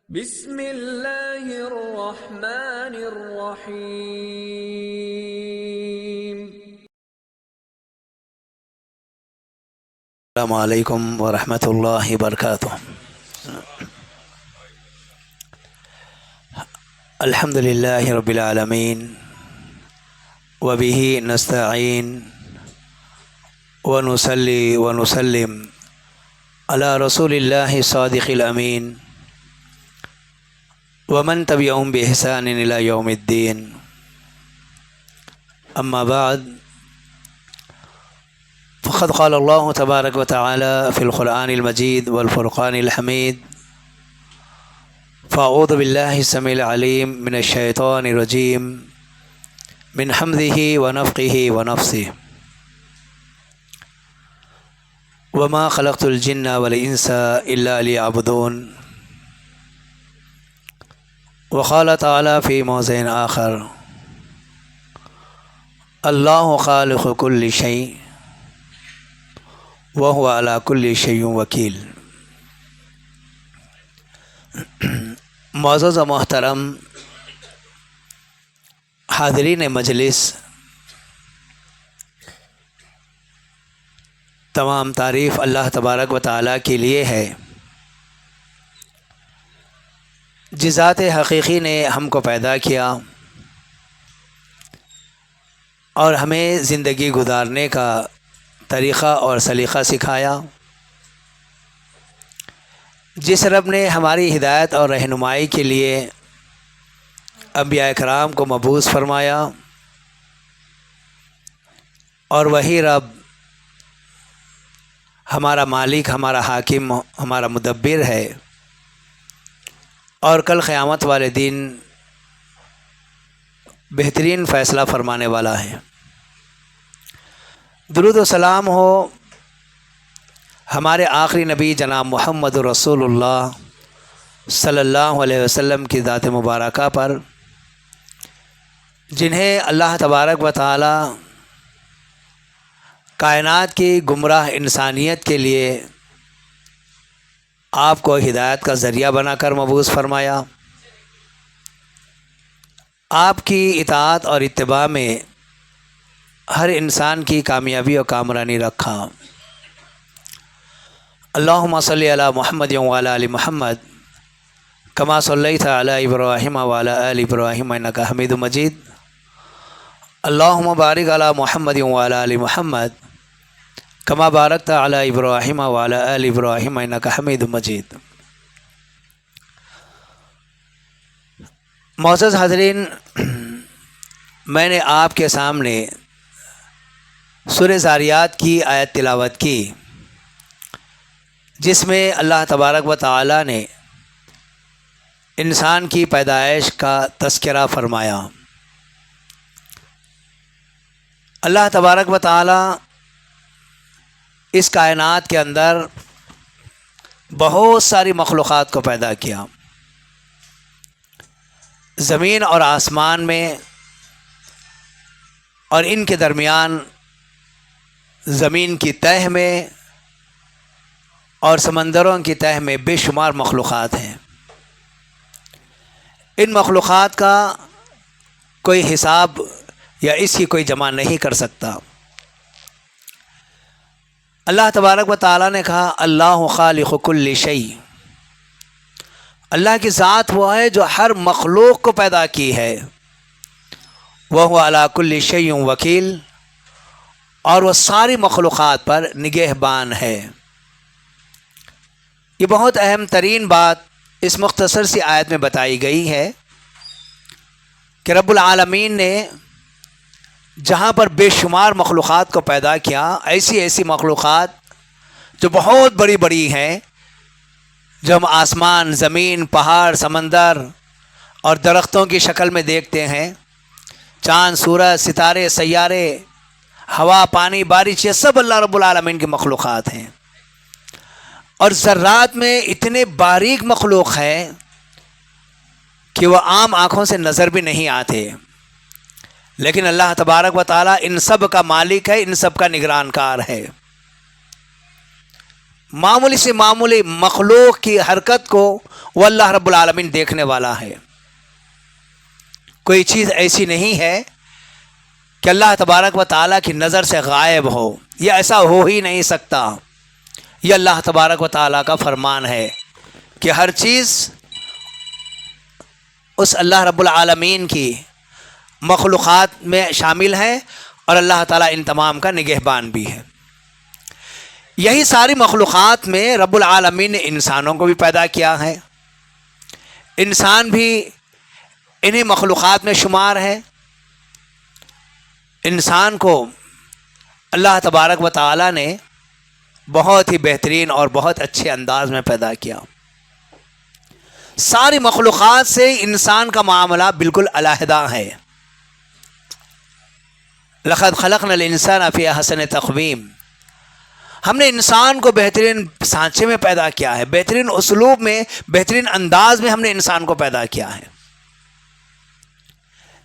بسم اللہ الرحمن الرحیم۔ السلام علیکم ورحمۃ اللہ وبرکاتہ۔ الحمد للہ رب العالمین وبہ نستعین ونصلی ونسلم علی رسول اللہ صادق الامین ومن تبعهم بإحسان إلى يوم الدین۔ اما بعد، فقد قال اللہ تبارک و تعالی فی القرآن المجید والفرقان الحمید: فاعوذ باللہ السمیع العلیم من الشیطان الرجیم من حمزہ ونفخہ ونفثہ وما خلقت الجن والانس الا لیعبدون۔ وقال تعالی فی موضع آخر: اللہ خالق کل شیء وهو علی کل شیء وکیل۔ معزز و محترم حاضرین مجلس، تمام تعریف اللہ تبارک و تعالیٰ کے لیے ہے، جس ذات حقیقی نے ہم کو پیدا کیا اور ہمیں زندگی گزارنے کا طریقہ اور سلیقہ سکھایا، جس رب نے ہماری ہدایت اور رہنمائی کے لیے انبیاء کرام کو مبعوث فرمایا، اور وہی رب ہمارا مالک، ہمارا حاکم، ہمارا مدبر ہے، اور کل قیامت والے دن بہترین فیصلہ فرمانے والا ہے۔ درود و سلام ہو ہمارے آخری نبی جناب محمد رسول اللہ صلی اللہ علیہ وسلم کی ذات مبارکہ پر، جنہیں اللہ تبارک و تعالی کائنات کی گمراہ انسانیت کے لیے آپ کو ہدایت کا ذریعہ بنا کر مبعوث فرمایا، آپ کی اطاعت اور اتباع میں ہر انسان کی کامیابی اور کامرانی رکھا۔ اللہم صلی علی محمد وعلی آل محمد کما صلیت علی ابراہیم وعلی آل ابراہیم انک حمید مجید۔ اللہم بارک علی محمد وعلی آل محمد کما بارکت علی ابراہیم وعلی آل ابراہیم انک حمید مجید۔ معزز حاضرین، میں نے آپ کے سامنے سورہ ذاریات کی آیت تلاوت کی، جس میں اللہ تبارک و تعالی نے انسان کی پیدائش کا تذکرہ فرمایا۔ اللہ تبارک و تعالی اس کائنات کے اندر بہت ساری مخلوقات کو پیدا کیا، زمین اور آسمان میں اور ان کے درمیان زمین کی تہہ میں اور سمندروں کی تہہ میں بے شمار مخلوقات ہیں۔ ان مخلوقات کا کوئی حساب یا اس کی کوئی جمع نہیں کر سکتا۔ اللہ تبارک و تعالیٰ نے کہا اللہ خالق کل شیء، اللہ کی ذات وہ ہے جو ہر مخلوق کو پیدا کی ہے، وہ علی کل شیء وکیل، اور وہ ساری مخلوقات پر نگہبان ہے۔ یہ بہت اہم ترین بات اس مختصر سی آیت میں بتائی گئی ہے کہ رب العالمین نے جہاں پر بے شمار مخلوقات کو پیدا کیا، ایسی مخلوقات جو بہت بڑی بڑی ہیں، جو ہم آسمان، زمین، پہاڑ، سمندر اور درختوں کی شکل میں دیکھتے ہیں، چاند، سورج، ستارے، سیارے، ہوا، پانی، بارش، یہ سب اللہ رب العالمین کی مخلوقات ہیں۔ اور ذرات میں اتنے باریک مخلوق ہیں کہ وہ عام آنکھوں سے نظر بھی نہیں آتے، لیکن اللہ تبارک و تعالیٰ ان سب کا مالک ہے، ان سب کا نگران کار ہے۔ معمولی سے معمولی مخلوق کی حرکت کو وہ اللہ رب العالمین دیکھنے والا ہے. کوئی چیز ایسی نہیں ہے کہ اللہ تبارک و تعالیٰ کی نظر سے غائب ہو، یہ ایسا ہو ہی نہیں سکتا. یہ اللہ تبارک و تعالیٰ کا فرمان ہے کہ ہر چیز اس اللہ رب العالمین کی مخلوقات میں شامل ہے اور اللہ تعالیٰ ان تمام کا نگہبان بھی ہے. یہی ساری مخلوقات میں رب العالمین نے انسانوں کو بھی پیدا کیا ہے. انسان بھی انہی مخلوقات میں شمار ہے. انسان کو اللہ تبارک و تعالیٰ نے بہت ہی بہترین اور بہت اچھے انداز میں پیدا کیا. ساری مخلوقات سے انسان کا معاملہ بالکل علیحدہ ہے. لقد خلقنا الانسان فی احسن تقویم. ہم نے انسان کو بہترین سانچے میں پیدا کیا ہے، بہترین اسلوب میں، بہترین انداز میں ہم نے انسان کو پیدا کیا ہے.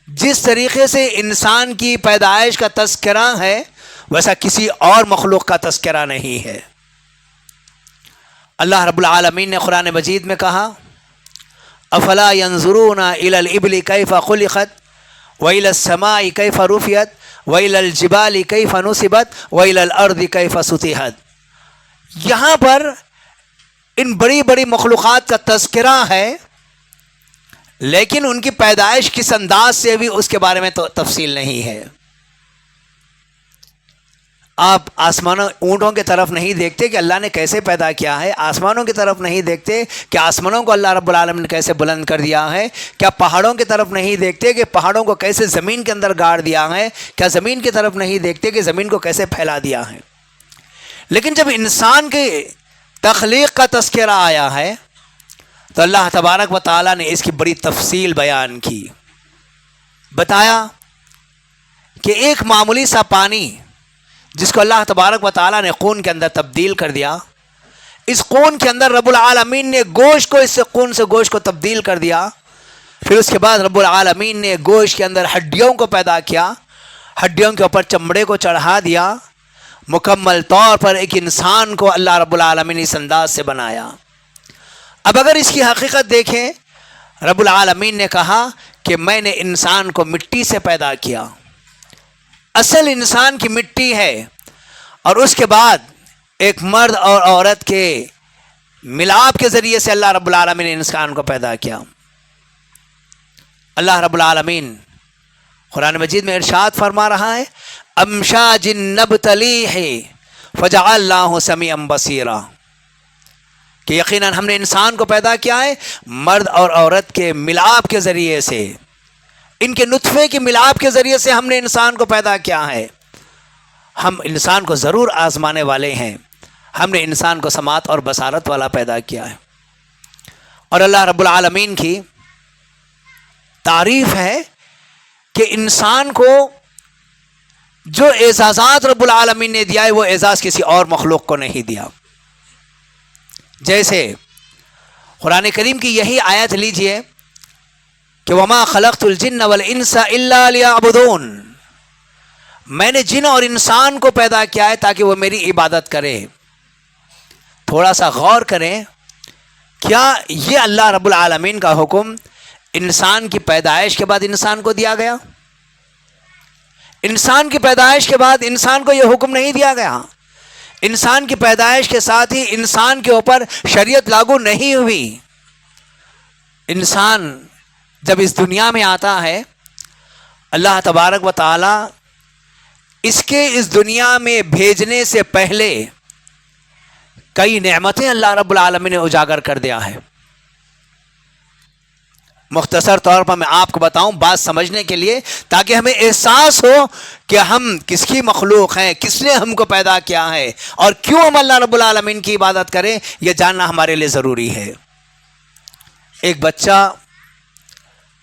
جس طریقے سے انسان کی پیدائش کا تذکرہ ہے ویسا کسی اور مخلوق کا تذکرہ نہیں ہے. اللہ رب العالمین نے قرآن مجید میں کہا افلا ينظرون الى الابل كيف خلقت والى السماء كيف رفعت والى الجبال كيف نصبت والى الارض كيف سطحت. یہاں پر ان بڑی بڑی مخلوقات کا تذکرہ ہے لیکن ان کی پیدائش کس انداز سے بھی اس کے بارے میں تو تفصیل نہیں ہے. آپ آسمانوں اونٹوں کی طرف نہیں دیکھتے کہ اللہ نے کیسے پیدا کیا ہے، آسمانوں کی طرف نہیں دیکھتے کہ آسمانوں کو اللہ رب العالمین نے کیسے بلند کر دیا ہے، کیا پہاڑوں کی طرف نہیں دیکھتے کہ پہاڑوں کو کیسے زمین کے اندر گاڑ دیا ہے، کیا زمین کی طرف نہیں دیکھتے کہ زمین کو کیسے پھیلا دیا ہے. لیکن جب انسان کی تخلیق کا تذکرہ آیا ہے تو اللہ تبارک و تعالیٰ نے اس کی بڑی تفصیل بیان کی. بتایا کہ ایک معمولی سا پانی جس کو اللہ تبارک و تعالیٰ نے خون کے اندر تبدیل کر دیا، اس خون کے اندر رب العالمین نے گوشت کو، اس سے خون سے گوشت کو تبدیل کر دیا. پھر اس کے بعد رب العالمین نے گوشت کے اندر ہڈیوں کو پیدا کیا، ہڈیوں کے اوپر چمڑے کو چڑھا دیا. مکمل طور پر ایک انسان کو اللہ رب العالمین اس انداز سے بنایا. اب اگر اس کی حقیقت دیکھیں، رب العالمین نے کہا کہ میں نے انسان کو مٹی سے پیدا کیا. اصل انسان کی مٹی ہے اور اس کے بعد ایک مرد اور عورت کے ملاپ کے ذریعے سے اللہ رب العالمین نے انسان کو پیدا کیا. اللہ رب العالمین قرآن مجید میں ارشاد فرما رہا ہے امشاج نبتلیہ فجعلناہ سمیعا بصیرا، کہ یقیناً ہم نے انسان کو پیدا کیا ہے مرد اور عورت کے ملاپ کے ذریعے سے، ان کے نطفے کے ملاپ کے ذریعے سے ہم نے انسان کو پیدا کیا ہے. ہم انسان کو ضرور آزمانے والے ہیں. ہم نے انسان کو سماعت اور بصارت والا پیدا کیا ہے. اور اللہ رب العالمین کی تعریف ہے کہ انسان کو جو اعزازات رب العالمین نے دیا ہے وہ اعزاز کسی اور مخلوق کو نہیں دیا. جیسے قرآن کریم کی یہی آیت لیجئے کہ وما خلقت الجن والانس الا لیعبدون، میں نے جن اور انسان کو پیدا کیا ہے تاکہ وہ میری عبادت کرے. تھوڑا سا غور کریں، کیا یہ اللہ رب العالمین کا حکم انسان کی پیدائش کے بعد انسان کو دیا گیا؟ انسان کی پیدائش کے بعد انسان کو یہ حکم نہیں دیا گیا. انسان کی پیدائش کے ساتھ ہی انسان کے اوپر شریعت لاگو نہیں ہوئی. انسان جب اس دنیا میں آتا ہے اللہ تبارک و تعالی اس کے اس دنیا میں بھیجنے سے پہلے کئی نعمتیں اللہ رب العالمین نے اجاگر کر دیا ہے. مختصر طور پر میں آپ کو بتاؤں بات سمجھنے کے لیے، تاکہ ہمیں احساس ہو کہ ہم کس کی مخلوق ہیں، کس نے ہم کو پیدا کیا ہے اور کیوں ہم اللہ رب العالمین کی عبادت کریں، یہ جاننا ہمارے لیے ضروری ہے. ایک بچہ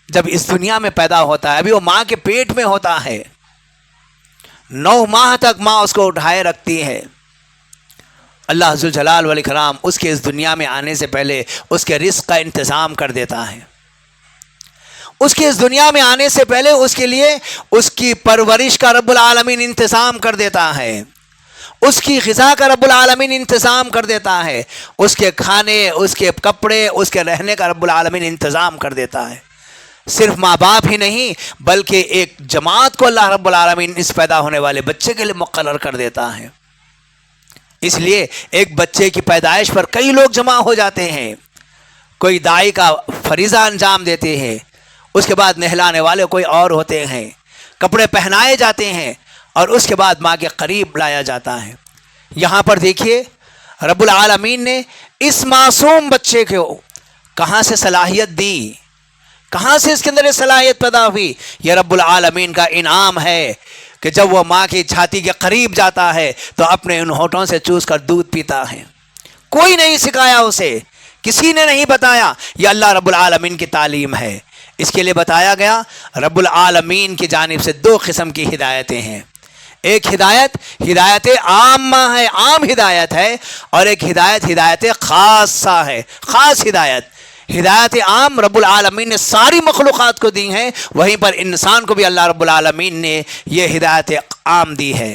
جب اس دنیا میں پیدا ہوتا ہے، ابھی وہ ماں کے پیٹ میں ہوتا ہے، 9 ماہ تک ماں اس کو اٹھائے رکھتی ہے. اللہ ذوالجلال والاکرام اس کے اس دنیا میں آنے سے پہلے اس کے رزق کا انتظام کر دیتا ہے. اس کے اس دنیا میں آنے سے پہلے اس کے لیے اس کی پرورش کا رب العالمین انتظام کر دیتا ہے. اس کی غذا کا رب العالمین انتظام کر دیتا ہے، اس کے کھانے، اس کے کپڑے، اس کے رہنے کا رب العالمین انتظام کر دیتا ہے۔ صرف ماں باپ ہی نہیں بلکہ ایک جماعت کو اللہ رب العالمین اس پیدا ہونے والے بچے کے لیے مقرر کر دیتا ہے۔ اس لیے ایک بچے کی پیدائش پر کئی لوگ جمع ہو جاتے ہیں، کوئی دائی کا فریضہ انجام دیتے ہیں، اس کے بعد نہلانے والے کوئی اور ہوتے ہیں، کپڑے پہنائے جاتے ہیں اور اس کے بعد ماں کے قریب لایا جاتا ہے۔ یہاں پر دیکھیے رب العالمین نے اس معصوم بچے کو کہاں سے صلاحیت دی، کہاں سے اس کے اندر صلاحیت پیدا ہوئی؟ یہ رب العالمین کا انعام ہے کہ جب وہ ماں کی چھاتی کے قریب جاتا ہے تو اپنے ان ہونٹوں سے چوس کر دودھ پیتا ہے۔ کوئی نہیں سکھایا اسے، کسی نے نہیں بتایا، یہ اللہ رب العالمین کی تعلیم ہے۔ اس کے لیے بتایا گیا رب العالمین کی جانب سے دو قسم کی ہدایتیں ہیں، ایک ہدایت عامہ ہے، عام ہدایت ہے، اور ایک ہدایت خاصہ ہے، خاص ہدایت۔ ہدایت عام رب العالمین نے ساری مخلوقات کو دی ہیں، وہیں پر انسان کو بھی اللہ رب العالمین نے یہ ہدایت عام دی ہے،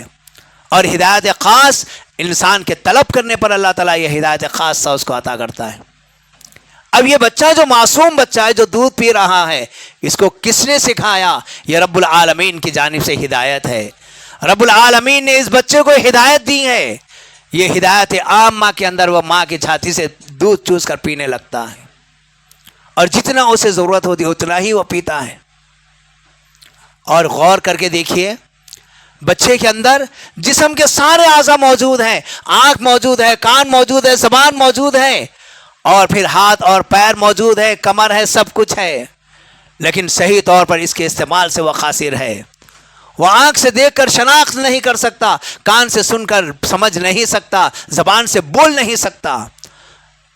اور ہدایت خاص انسان کے طلب کرنے پر اللہ تعالیٰ یہ ہدایت خاصہ اس کو عطا کرتا ہے۔ اب یہ بچہ جو معصوم بچہ ہے جو دودھ پی رہا ہے، اس کو کس نے سکھایا؟ یہ رب العالمین کی جانب سے ہدایت ہے۔ رب العالمین نے اس بچے کو ہدایت دی ہے، یہ ہدایت عامہ کے اندر وہ ماں کی چھاتی سے دودھ چوس کر پینے لگتا ہے، اور جتنا اسے ضرورت ہوتی ہے اتنا ہی وہ پیتا ہے۔ اور غور کر کے دیکھیے بچے کے اندر جسم کے سارے اعضاء موجود ہیں، آنکھ موجود ہے، کان موجود ہے، زبان موجود ہے، اور پھر ہاتھ اور پیر موجود ہے، کمر ہے، سب کچھ ہے، لیکن صحیح طور پر اس کے استعمال سے وہ قاصر ہے۔ وہ آنکھ سے دیکھ کر شناخت نہیں کر سکتا، کان سے سن کر سمجھ نہیں سکتا، زبان سے بول نہیں سکتا۔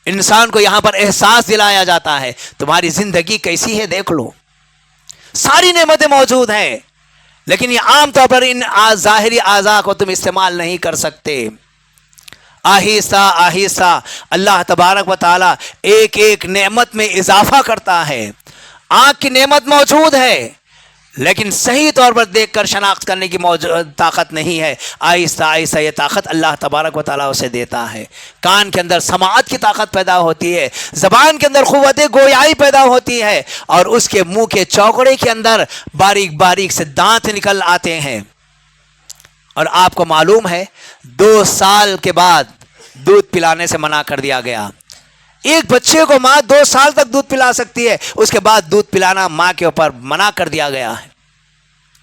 انسان کو یہاں پر احساس دلایا جاتا ہے تمہاری زندگی کیسی ہے دیکھ لو، ساری نعمتیں موجود ہیں، لیکن یہ عام طور پر ان ظاہری اعضاء کو تم استعمال نہیں کر سکتے۔ آہستہ آہستہ اللہ تبارک و تعالیٰ ایک ایک نعمت میں اضافہ کرتا ہے۔ آنکھ کی نعمت موجود ہے لیکن صحیح طور پر دیکھ کر شناخت کرنے کی طاقت نہیں ہے، آہستہ آہستہ یہ طاقت اللہ تبارک و تعالیٰ اسے دیتا ہے۔ کان کے اندر سماعت کی طاقت پیدا ہوتی ہے، زبان کے اندر قوت گویائی پیدا ہوتی ہے، اور اس کے منہ کے چوکڑے کے اندر باریک باریک سے دانت نکل آتے ہیں۔ اور آپ کو معلوم ہے 2 سال کے بعد دودھ پلانے سے منع کر دیا گیا۔ ایک بچے کو ماں 2 سال تک دودھ پلا سکتی ہے، اس کے بعد دودھ پلانا ماں کے اوپر منع کر دیا گیا ہے۔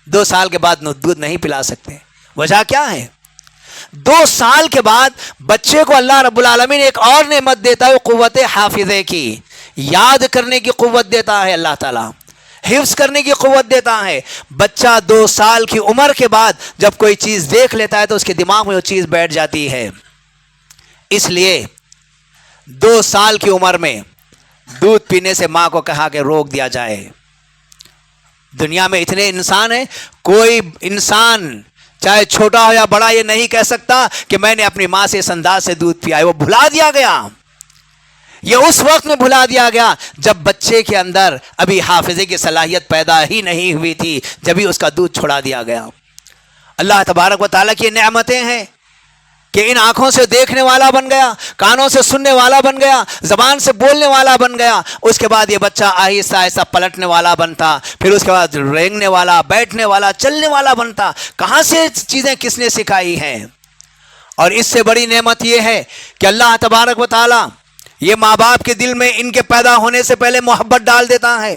2 سال کے بعد دودھ نہیں پلا سکتے۔ وجہ کیا ہے؟ 2 سال کے بعد بچے کو اللہ رب العالمین ایک اور نعمت دیتا ہے، قوت حافظے کی، یاد کرنے کی قوت دیتا ہے اللہ تعالیٰ، حفظ کرنے کی قوت دیتا ہے۔ بچہ 2 سال کی عمر کے بعد جب کوئی چیز دیکھ لیتا ہے تو اس کے دماغ میں وہ چیز بیٹھ جاتی ہے۔ اس لیے 2 سال کی عمر میں دودھ پینے سے ماں کو کہا کہ روک دیا جائے۔ دنیا میں اتنے انسان ہیں، کوئی انسان چاہے چھوٹا ہو یا بڑا یہ نہیں کہہ سکتا کہ میں نے اپنی ماں سے اس انداز سے دودھ پیا ہے۔ وہ بھلا دیا گیا، یہ اس وقت میں بھلا دیا گیا جب بچے کے اندر ابھی حافظے کی صلاحیت پیدا ہی نہیں ہوئی تھی، جبھی اس کا دودھ چھڑا دیا گیا۔ اللہ تبارک و تعالیٰ کی نعمتیں ہیں کہ ان آنکھوں سے دیکھنے والا بن گیا، کانوں سے سننے والا بن گیا، زبان سے بولنے والا بن گیا۔ اس کے بعد یہ بچہ آہستہ آہستہ پلٹنے والا بنتا، پھر اس کے بعد رینگنے والا، بیٹھنے والا، چلنے والا بنتا۔ کہاں سے چیزیں کس نے سکھائی ہیں؟ اور اس سے بڑی نعمت یہ ہے کہ اللہ تبارک و تعالیٰ یہ ماں باپ کے دل میں ان کے پیدا ہونے سے پہلے محبت ڈال دیتا ہے۔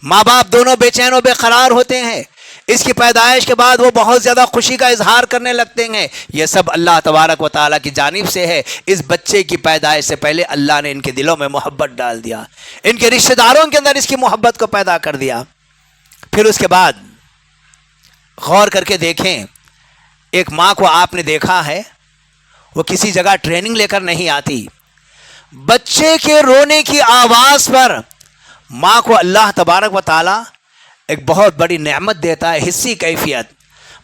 ماں باپ دونوں بے چین و بے قرار ہوتے ہیں، اس کی پیدائش کے بعد وہ بہت زیادہ خوشی کا اظہار کرنے لگتے ہیں۔ یہ سب اللہ تبارک و تعالیٰ کی جانب سے ہے۔ اس بچے کی پیدائش سے پہلے اللہ نے ان کے دلوں میں محبت ڈال دیا، ان کے رشتہ داروں کے اندر اس کی محبت کو پیدا کر دیا۔ پھر اس کے بعد غور کر کے دیکھیں، ایک ماں کو آپ نے دیکھا ہے وہ کسی جگہ ٹریننگ لے کر نہیں آتی، بچے کے رونے کی آواز پر ماں کو اللہ تبارک و تعالیٰ ایک بہت بڑی نعمت دیتا ہے، حسی کیفیت۔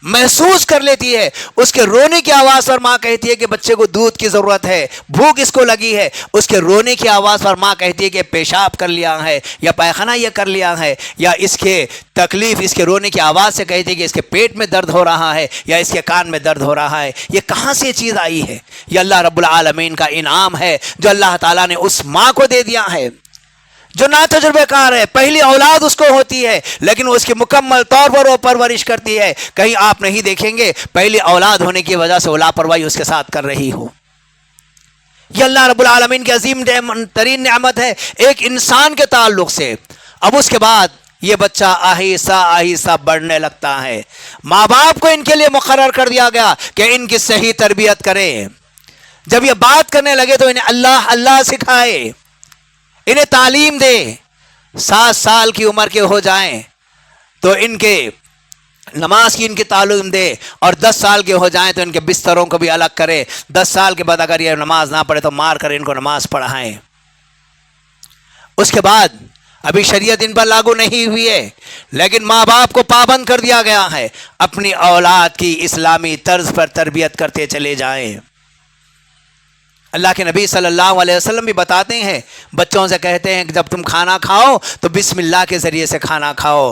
محسوس کر لیتی ہے. اس کے رونے کی آواز پر ماں کہتی ہے کہ بچے کو دودھ کی ضرورت ہے, بھوک اس کو لگی ہے. اس کے رونے کی آواز پر ماں کہتی ہے کہ پیشاب کر لیا ہے, یا پائخانہ یہ کر لیا ہے, یا اس کے تکلیف اس کے رونے کی آواز سے کہتی ہے کہ اس کے پیٹ میں درد ہو رہا ہے, یا اس کے کان میں درد ہو رہا ہے. یہ کہاں سے چیز آئی ہے؟ یہ اللہ رب العالمین کا انعام ہے جو اللہ تعالیٰ نے اس ماں کو دے دیا ہے جو نا تجربے کار ہے. پہلی اولاد اس کو ہوتی ہے لیکن وہ اس کی مکمل طور پر وہ پرورش کرتی ہے. کہیں آپ نہیں دیکھیں گے پہلی اولاد ہونے کی وجہ سے وہ لاپرواہی اس کے ساتھ کر رہی ہو. یہ اللہ رب العالمین کی عظیم ترین نعمت ہے ایک انسان کے تعلق سے. اب اس کے بعد یہ بچہ آہستہ آہستہ بڑھنے لگتا ہے. ماں باپ کو ان کے لیے مقرر کر دیا گیا کہ ان کی صحیح تربیت کریں. جب یہ بات کرنے لگے تو انہیں اللہ اللہ سکھائے, انہیں تعلیم دے. 7 سال کی عمر کے ہو جائیں تو ان کے نماز کی ان کی تعلیم دے, اور 10 سال کے ہو جائیں تو ان کے بستروں کو بھی الگ کرے. 10 سال کے بعد اگر یہ نماز نہ پڑھے تو مار کر ان کو نماز پڑھائیں. اس کے بعد ابھی شریعت ان پر لاگو نہیں ہوئی ہے لیکن ماں باپ کو پابند کر دیا گیا ہے اپنی اولاد کی اسلامی طرز پر تربیت کرتے چلے جائیں. اللہ کے نبی صلی اللہ علیہ وسلم بھی بتاتے ہیں, بچوں سے کہتے ہیں کہ جب تم کھانا کھاؤ تو بسم اللہ کے ذریعے سے کھانا کھاؤ,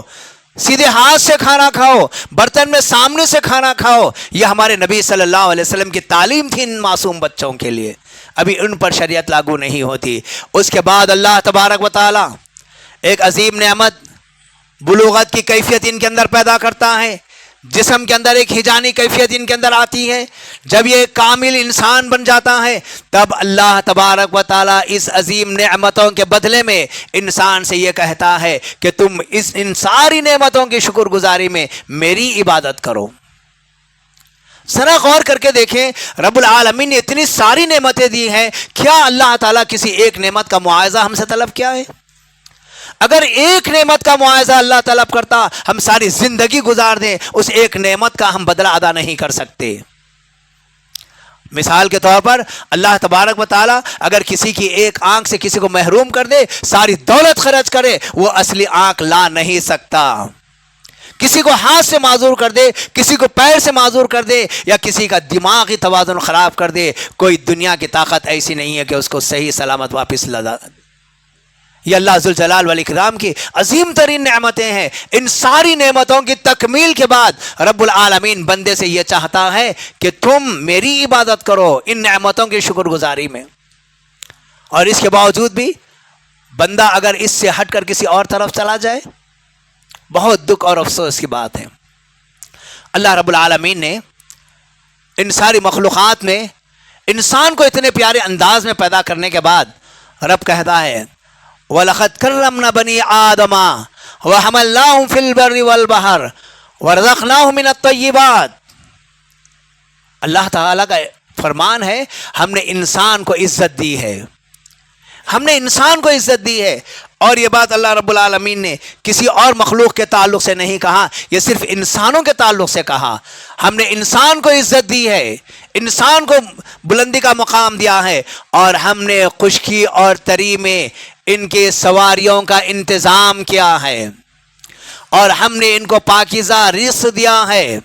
سیدھے ہاتھ سے کھانا کھاؤ, برتن میں سامنے سے کھانا کھاؤ. یہ ہمارے نبی صلی اللہ علیہ وسلم کی تعلیم تھی ان معصوم بچوں کے لیے. ابھی ان پر شریعت لاگو نہیں ہوتی. اس کے بعد اللہ تبارک و تعالی ایک عظیم نعمت بلوغت کی کیفیت ان کے اندر پیدا کرتا ہے. جسم کے اندر ایک ہجانی کیفیت ان کے اندر آتی ہے. جب یہ کامل انسان بن جاتا ہے تب اللہ تبارک و تعالیٰ اس عظیم نعمتوں کے بدلے میں انسان سے یہ کہتا ہے کہ تم ان ساری نعمتوں کی شکر گزاری میں میری عبادت کرو. ذرا غور کر کے دیکھیں, رب العالمین نے اتنی ساری نعمتیں دی ہیں, کیا اللہ تعالیٰ کسی ایک نعمت کا معاوضہ ہم سے طلب کیا ہے؟ اگر ایک نعمت کا معاوضہ اللہ طلب کرتا ہم ساری زندگی گزار دیں, اس ایک نعمت کا ہم بدلہ ادا نہیں کر سکتے. مثال کے طور پر اللہ تبارک و تعالیٰ اگر کسی کی ایک آنکھ سے کسی کو محروم کر دے, ساری دولت خرچ کرے, وہ اصلی آنکھ لا نہیں سکتا. کسی کو ہاتھ سے معذور کر دے, کسی کو پیر سے معذور کر دے, یا کسی کا دماغی توازن خراب کر دے, کوئی دنیا کی طاقت ایسی نہیں ہے کہ اس کو صحیح سلامت واپس لا. یہ اللہ ذوالجلال والاکرام کی عظیم ترین نعمتیں ہیں. ان ساری نعمتوں کی تکمیل کے بعد رب العالمین بندے سے یہ چاہتا ہے کہ تم میری عبادت کرو ان نعمتوں کی شکر گزاری میں. اور اس کے باوجود بھی بندہ اگر اس سے ہٹ کر کسی اور طرف چلا جائے, بہت دکھ اور افسوس کی بات ہے. اللہ رب العالمین نے ان ساری مخلوقات میں انسان کو اتنے پیارے انداز میں پیدا کرنے کے بعد رب کہتا ہے وَلَقَدْ كَرَّمْنَا بَنِي آدَمَ وَحَمَلْنَاهُمْ فِي الْبَرِّ وَالْبَحْرِ وَرَزَقْنَاهُمْ مِنَ الطَّيِّبَاتِ. اللہ تعالیٰ کا فرمان ہے ہم نے انسان کو عزت دی ہے, ہم نے انسان کو عزت دی ہے. اور یہ بات اللہ رب العالمین نے کسی اور مخلوق کے تعلق سے نہیں کہا, یہ صرف انسانوں کے تعلق سے کہا. ہم نے انسان کو عزت دی ہے, انسان کو بلندی کا مقام دیا ہے, اور ہم نے خشکی اور تری میں ان کے سواریوں کا انتظام کیا ہے, اور ہم نے ان کو پاکیزہ رزق دیا ہے.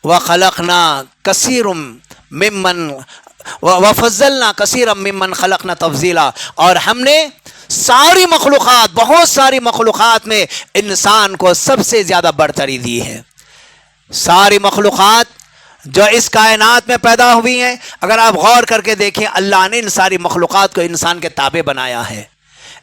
وَخَلَقْنَا كَثِيرٌ مِّمَّنْ وَفَضَّلْنَا كَثِيرًا مِّمَّنْ خَلَقْنَا تَفْضِيلًا. اور ہم نے ساری مخلوقات, بہت ساری مخلوقات میں انسان کو سب سے زیادہ برتری دی ہے. ساری مخلوقات جو اس کائنات میں پیدا ہوئی ہیں, اگر آپ غور کر کے دیکھیں اللہ نے ان ساری مخلوقات کو انسان کے تابع بنایا ہے,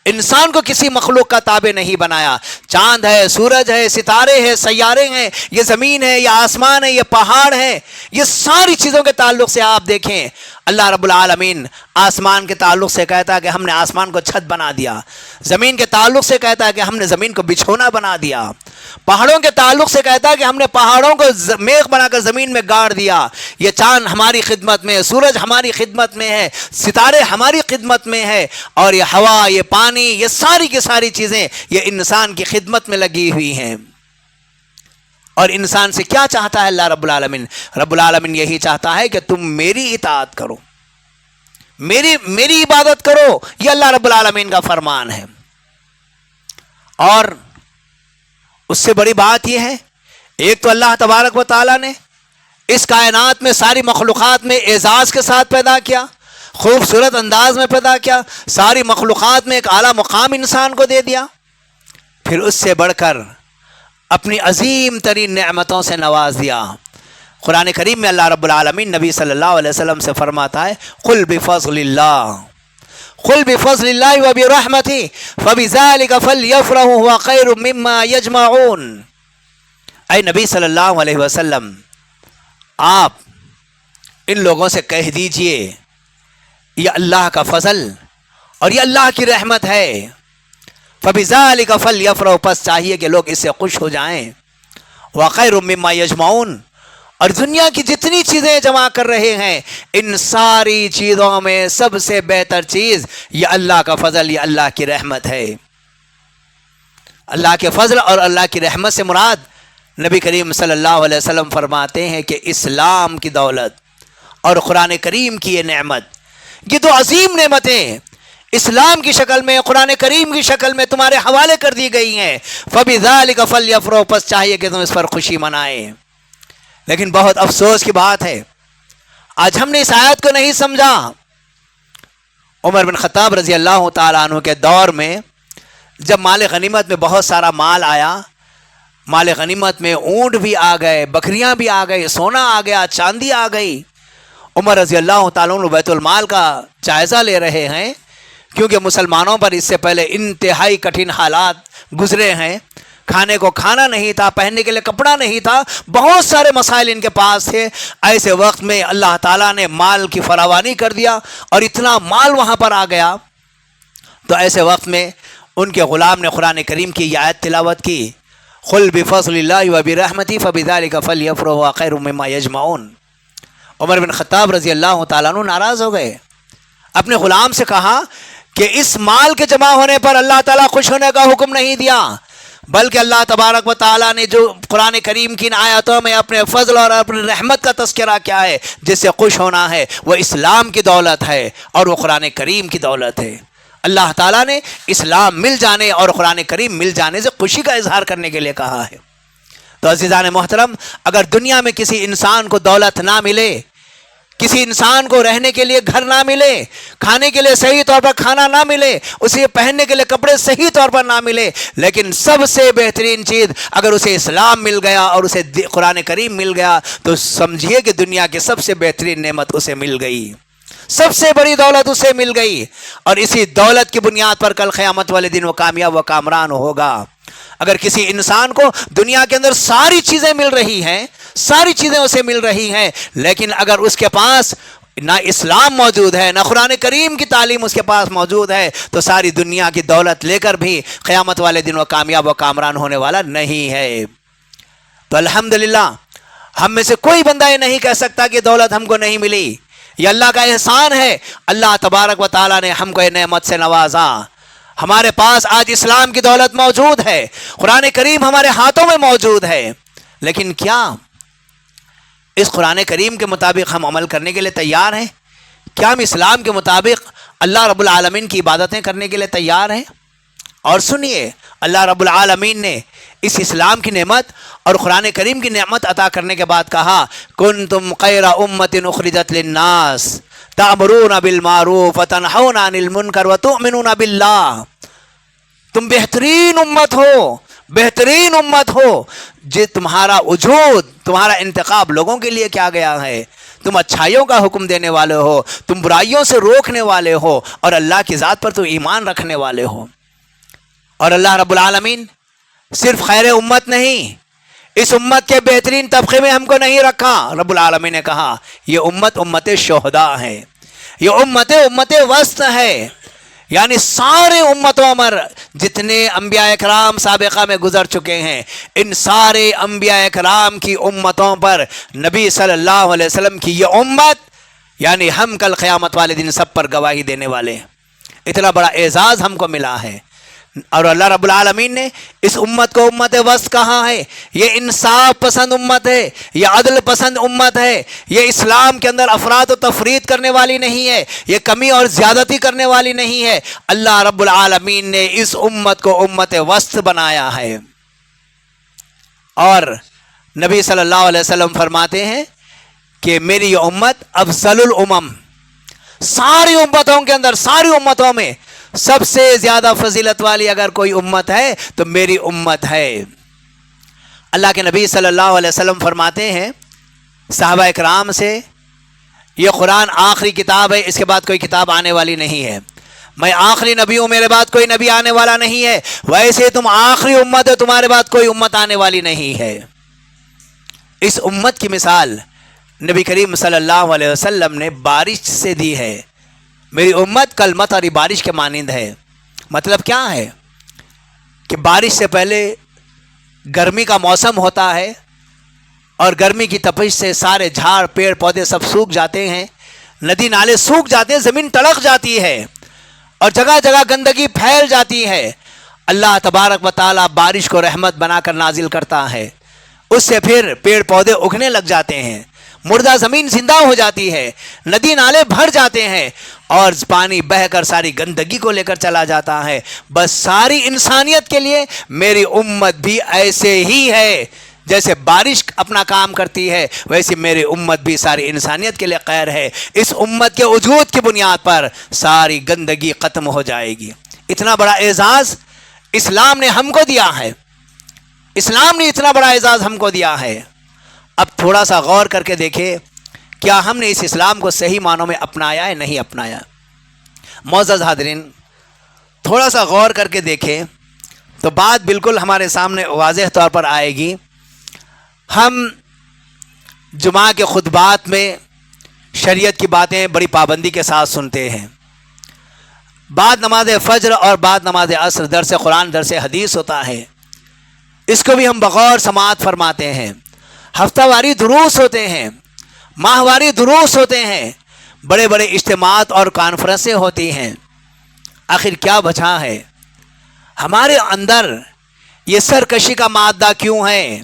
انسان کو کسی مخلوق کا تابع نہیں بنایا. چاند ہے, سورج ہے, ستارے ہیں, سیارے ہیں, یہ زمین ہے, یہ آسمان ہے, یہ پہاڑ ہے, یہ ساری چیزوں کے تعلق سے آپ دیکھیں اللہ رب العالمین آسمان کے تعلق سے کہتا ہے کہ ہم نے آسمان کو چھت بنا دیا, زمین کے تعلق سے کہتا ہے کہ ہم نے زمین کو بچھونا بنا دیا, پہاڑوں کے تعلق سے کہتا ہے کہ ہم نے پہاڑوں کو میخ بنا کر زمین میں گاڑ دیا. یہ چاند ہماری خدمت میں ہے, سورج ہماری خدمت میں ہے, ستارے ہماری خدمت میں ہے, اور یہ ہوا, یہ پانی, یہ ساری کی ساری چیزیں یہ انسان کی خدمت میں لگی ہوئی ہیں. اور انسان سے کیا چاہتا ہے اللہ رب العالمین؟ رب العالمین یہی چاہتا ہے کہ تم میری اطاعت کرو, میری عبادت کرو. یہ اللہ رب العالمین کا فرمان ہے. اور اس سے بڑی بات یہ ہے ایک تو اللہ تبارک و تعالیٰ نے اس کائنات میں ساری مخلوقات میں اعزاز کے ساتھ پیدا کیا، خوبصورت انداز میں پیدا کیا، ساری مخلوقات میں ایک اعلیٰ مقام انسان کو دے دیا، پھر اس سے بڑھ کر اپنی عظیم ترین نعمتوں سے نواز دیا۔ قرآن کریم میں اللہ رب العالمین نبی صلی اللہ علیہ وسلم سے فرماتا ہے قل بفضل اللہ، قل بفضل اللہ وبرحمتہ فبذلک فلیفرحوا هو خیر مما یجمعون۔ اے نبی صلی اللہ علیہ وسلم، آپ ان لوگوں سے کہہ دیجئے یہ اللہ کا فضل اور یہ اللہ کی رحمت ہے، فبذلک فلیفرحوا، پس چاہیے کہ لوگ اس سے خوش ہو جائیں، وخیر مما یجمعون، اور دنیا کی جتنی چیزیں جمع کر رہے ہیں ان ساری چیزوں میں سب سے بہتر چیز یہ اللہ کا فضل، یہ اللہ کی رحمت ہے۔ اللہ کے فضل اور اللہ کی رحمت سے مراد نبی کریم صلی اللہ علیہ وسلم فرماتے ہیں کہ اسلام کی دولت اور قرآن کریم کی یہ نعمت، یہ دو عظیم نعمتیں اسلام کی شکل میں، قرآن کریم کی شکل میں تمہارے حوالے کر دی گئی ہیں، فَبِذَلِكَ فَلْيَفْرَحُوا، پس چاہیے کہ تم اس پر خوشی منائیں۔ لیکن بہت افسوس کی بات ہے، آج ہم نے اس آیت کو نہیں سمجھا۔ عمر بن خطاب رضی اللہ تعالیٰ عنہ کے دور میں جب مال غنیمت میں بہت سارا مال آیا، مال غنیمت میں اونٹ بھی آ گئے، بکریاں بھی آ گئی، سونا آ گیا، چاندی آ گئی، عمر رضی اللہ تعالیٰ عنہ بیت المال کا جائزہ لے رہے ہیں، کیونکہ مسلمانوں پر اس سے پہلے انتہائی کٹھن حالات گزرے ہیں، کھانے کو کھانا نہیں تھا، پہننے کے لیے کپڑا نہیں تھا، بہت سارے مسائل ان کے پاس تھے۔ ایسے وقت میں اللہ تعالیٰ نے مال کی فراوانی کر دیا اور اتنا مال وہاں پر آ گیا، تو ایسے وقت میں ان کے غلام نے قرآن کریم کی یہ آیت تلاوت کی، قل بفضل اللہ وبرحمتہ فبذلک فلیفرحوا خیر مما یجمعون۔ عمر بن خطاب رضی اللہ تعالیٰ عنہ ناراض ہو گئے، اپنے غلام سے کہا کہ اس مال کے جمع ہونے پر اللہ تعالیٰ خوش ہونے کا حکم نہیں دیا، بلکہ اللہ تبارک و تعالیٰ نے جو قرآن کریم کی ان آیاتوں میں اپنے فضل اور اپنی رحمت کا تذکرہ کیا ہے، جس سے خوش ہونا ہے، وہ اسلام کی دولت ہے اور وہ قرآن کریم کی دولت ہے۔ اللہ تعالیٰ نے اسلام مل جانے اور قرآن کریم مل جانے سے خوشی کا اظہار کرنے کے لیے کہا ہے۔ تو عزیزان محترم، اگر دنیا میں کسی انسان کو دولت نہ ملے، کسی انسان کو رہنے کے لیے گھر نہ ملے، کھانے کے لیے صحیح طور پر کھانا نہ ملے، اسے پہننے کے لیے کپڑے صحیح طور پر نہ ملے، لیکن سب سے بہترین چیز اگر اسے اسلام مل گیا اور اسے قرآن کریم مل گیا، تو سمجھیے کہ دنیا کی سب سے بہترین نعمت اسے مل گئی، سب سے بڑی دولت اسے مل گئی، اور اسی دولت کی بنیاد پر کل قیامت والے دن وہ کامیاب و کامران ہوگا۔ اگر کسی انسان کو دنیا کے اندر ساری چیزیں مل رہی ہیں، ساری چیزیں اسے مل رہی ہیں، لیکن اگر اس کے پاس نہ اسلام موجود ہے، نہ قرآن کریم کی تعلیم اس کے پاس موجود ہے، تو ساری دنیا کی دولت لے کر بھی قیامت والے دن وہ کامیاب و کامران ہونے والا نہیں ہے۔ تو الحمدللہ ہم میں سے کوئی بندہ یہ نہیں کہہ سکتا کہ دولت ہم کو نہیں ملی، یہ اللہ کا احسان ہے۔ اللہ تبارک و تعالیٰ نے ہم کو یہ نعمت سے نوازا، ہمارے پاس آج اسلام کی دولت موجود ہے، قرآن کریم ہمارے ہاتھوں میں موجود ہے، لیکن کیا اس قرآن کریم کے مطابق ہم عمل کرنے کے لیے تیار ہیں؟ کیا ہم اسلام کے مطابق اللہ رب العالمین کی عبادتیں کرنے کے لیے تیار ہیں؟ اور سنیے، اللہ رب العالمین نے اس اسلام کی نعمت اور قرآن کریم کی نعمت عطا کرنے کے بعد کہا کنتم خیر امت اخرجت للناس تأمرون بالمعروف وتنہون عن المنکر وتؤمنون باللہ، تم بہترین امت ہو، بہترین امت ہو، جو تمہارا وجود، تمہارا انتخاب لوگوں کے لیے کیا گیا ہے، تم اچھائیوں کا حکم دینے والے ہو، تم برائیوں سے روکنے والے ہو، اور اللہ کی ذات پر تم ایمان رکھنے والے ہو۔ اور اللہ رب العالمین صرف خیر امت نہیں، اس امت کے بہترین طبقے میں ہم کو نہیں رکھا، رب العالمین نے کہا یہ امت امت شہداء ہے، یہ امت وسط ہے، یعنی سارے امتوں پر جتنے انبیاء کرام سابقہ میں گزر چکے ہیں، ان سارے انبیاء کرام کی امتوں پر نبی صلی اللہ علیہ وسلم کی یہ امت، یعنی ہم کل قیامت والے دن سب پر گواہی دینے والے ہیں۔ اتنا بڑا اعزاز ہم کو ملا ہے، اور اللہ رب العالمین نے اس امت کو امت وسط کہا ہے۔ یہ انصاف پسند امت ہے، یہ عدل پسند امت ہے، یہ اسلام کے اندر افراد و تفرید کرنے والی نہیں ہے، یہ کمی اور زیادتی کرنے والی نہیں ہے۔ اللہ رب العالمین نے اس امت کو امت وسط بنایا ہے، اور نبی صلی اللہ علیہ وسلم فرماتے ہیں کہ میری یہ امت افضل الامم، ساری امتوں کے اندر، ساری امتوں میں سب سے زیادہ فضیلت والی اگر کوئی امت ہے تو میری امت ہے۔ اللہ کے نبی صلی اللہ علیہ وسلم فرماتے ہیں صحابہ اکرام سے، یہ قرآن آخری کتاب ہے، اس کے بعد کوئی کتاب آنے والی نہیں ہے، میں آخری نبی ہوں، میرے بعد کوئی نبی آنے والا نہیں ہے، ویسے تم آخری امت ہے، تمہارے بعد کوئی امت آنے والی نہیں ہے۔ اس امت کی مثال نبی کریم صلی اللہ علیہ وسلم نے بارش سے دی ہے، میری امت کل مطر بارش کے مانند ہے۔ مطلب کیا ہے کہ بارش سے پہلے گرمی کا موسم ہوتا ہے اور گرمی کی تپش سے سارے جھاڑ پیڑ پودے سب سوکھ جاتے ہیں، ندی نالے سوکھ جاتے ہیں، زمین تڑک جاتی ہے اور جگہ جگہ گندگی پھیل جاتی ہے۔ اللہ تبارک و تعالیٰ بارش کو رحمت بنا کر نازل کرتا ہے، اس سے پھر پیڑ پودے اگنے لگ جاتے ہیں، مردہ زمین زندہ ہو جاتی ہے، ندی نالے بھر جاتے ہیں اور پانی بہہ کر ساری گندگی کو لے کر چلا جاتا ہے۔ بس ساری انسانیت کے لیے میری امت بھی ایسے ہی ہے، جیسے بارش اپنا کام کرتی ہے ویسے میری امت بھی ساری انسانیت کے لیے خیر ہے۔ اس امت کے وجود کی بنیاد پر ساری گندگی ختم ہو جائے گی۔ اتنا بڑا اعزاز اسلام نے ہم کو دیا ہے، اسلام نے اتنا بڑا اعزاز ہم کو دیا ہے۔ اب تھوڑا سا غور کر کے دیکھیں کیا ہم نے اس اسلام کو صحیح معنوں میں اپنایا ہے، نہیں اپنایا۔ معزز حاضرین، تھوڑا سا غور کر کے دیکھیں تو بات بالکل ہمارے سامنے واضح طور پر آئے گی۔ ہم جمعہ کے خطبات میں شریعت کی باتیں بڑی پابندی کے ساتھ سنتے ہیں، بعد نماز فجر اور بعد نماز عصر درس قرآن درس حدیث ہوتا ہے، اس کو بھی ہم بغور سماعت فرماتے ہیں۔ ہفتہ واری دروس ہوتے ہیں، ماہواری دروس ہوتے ہیں، بڑے بڑے اجتماعات اور کانفرنسیں ہوتی ہیں۔ آخر کیا وجہ ہے؟ ہمارے اندر یہ سرکشی کا مادہ کیوں ہے؟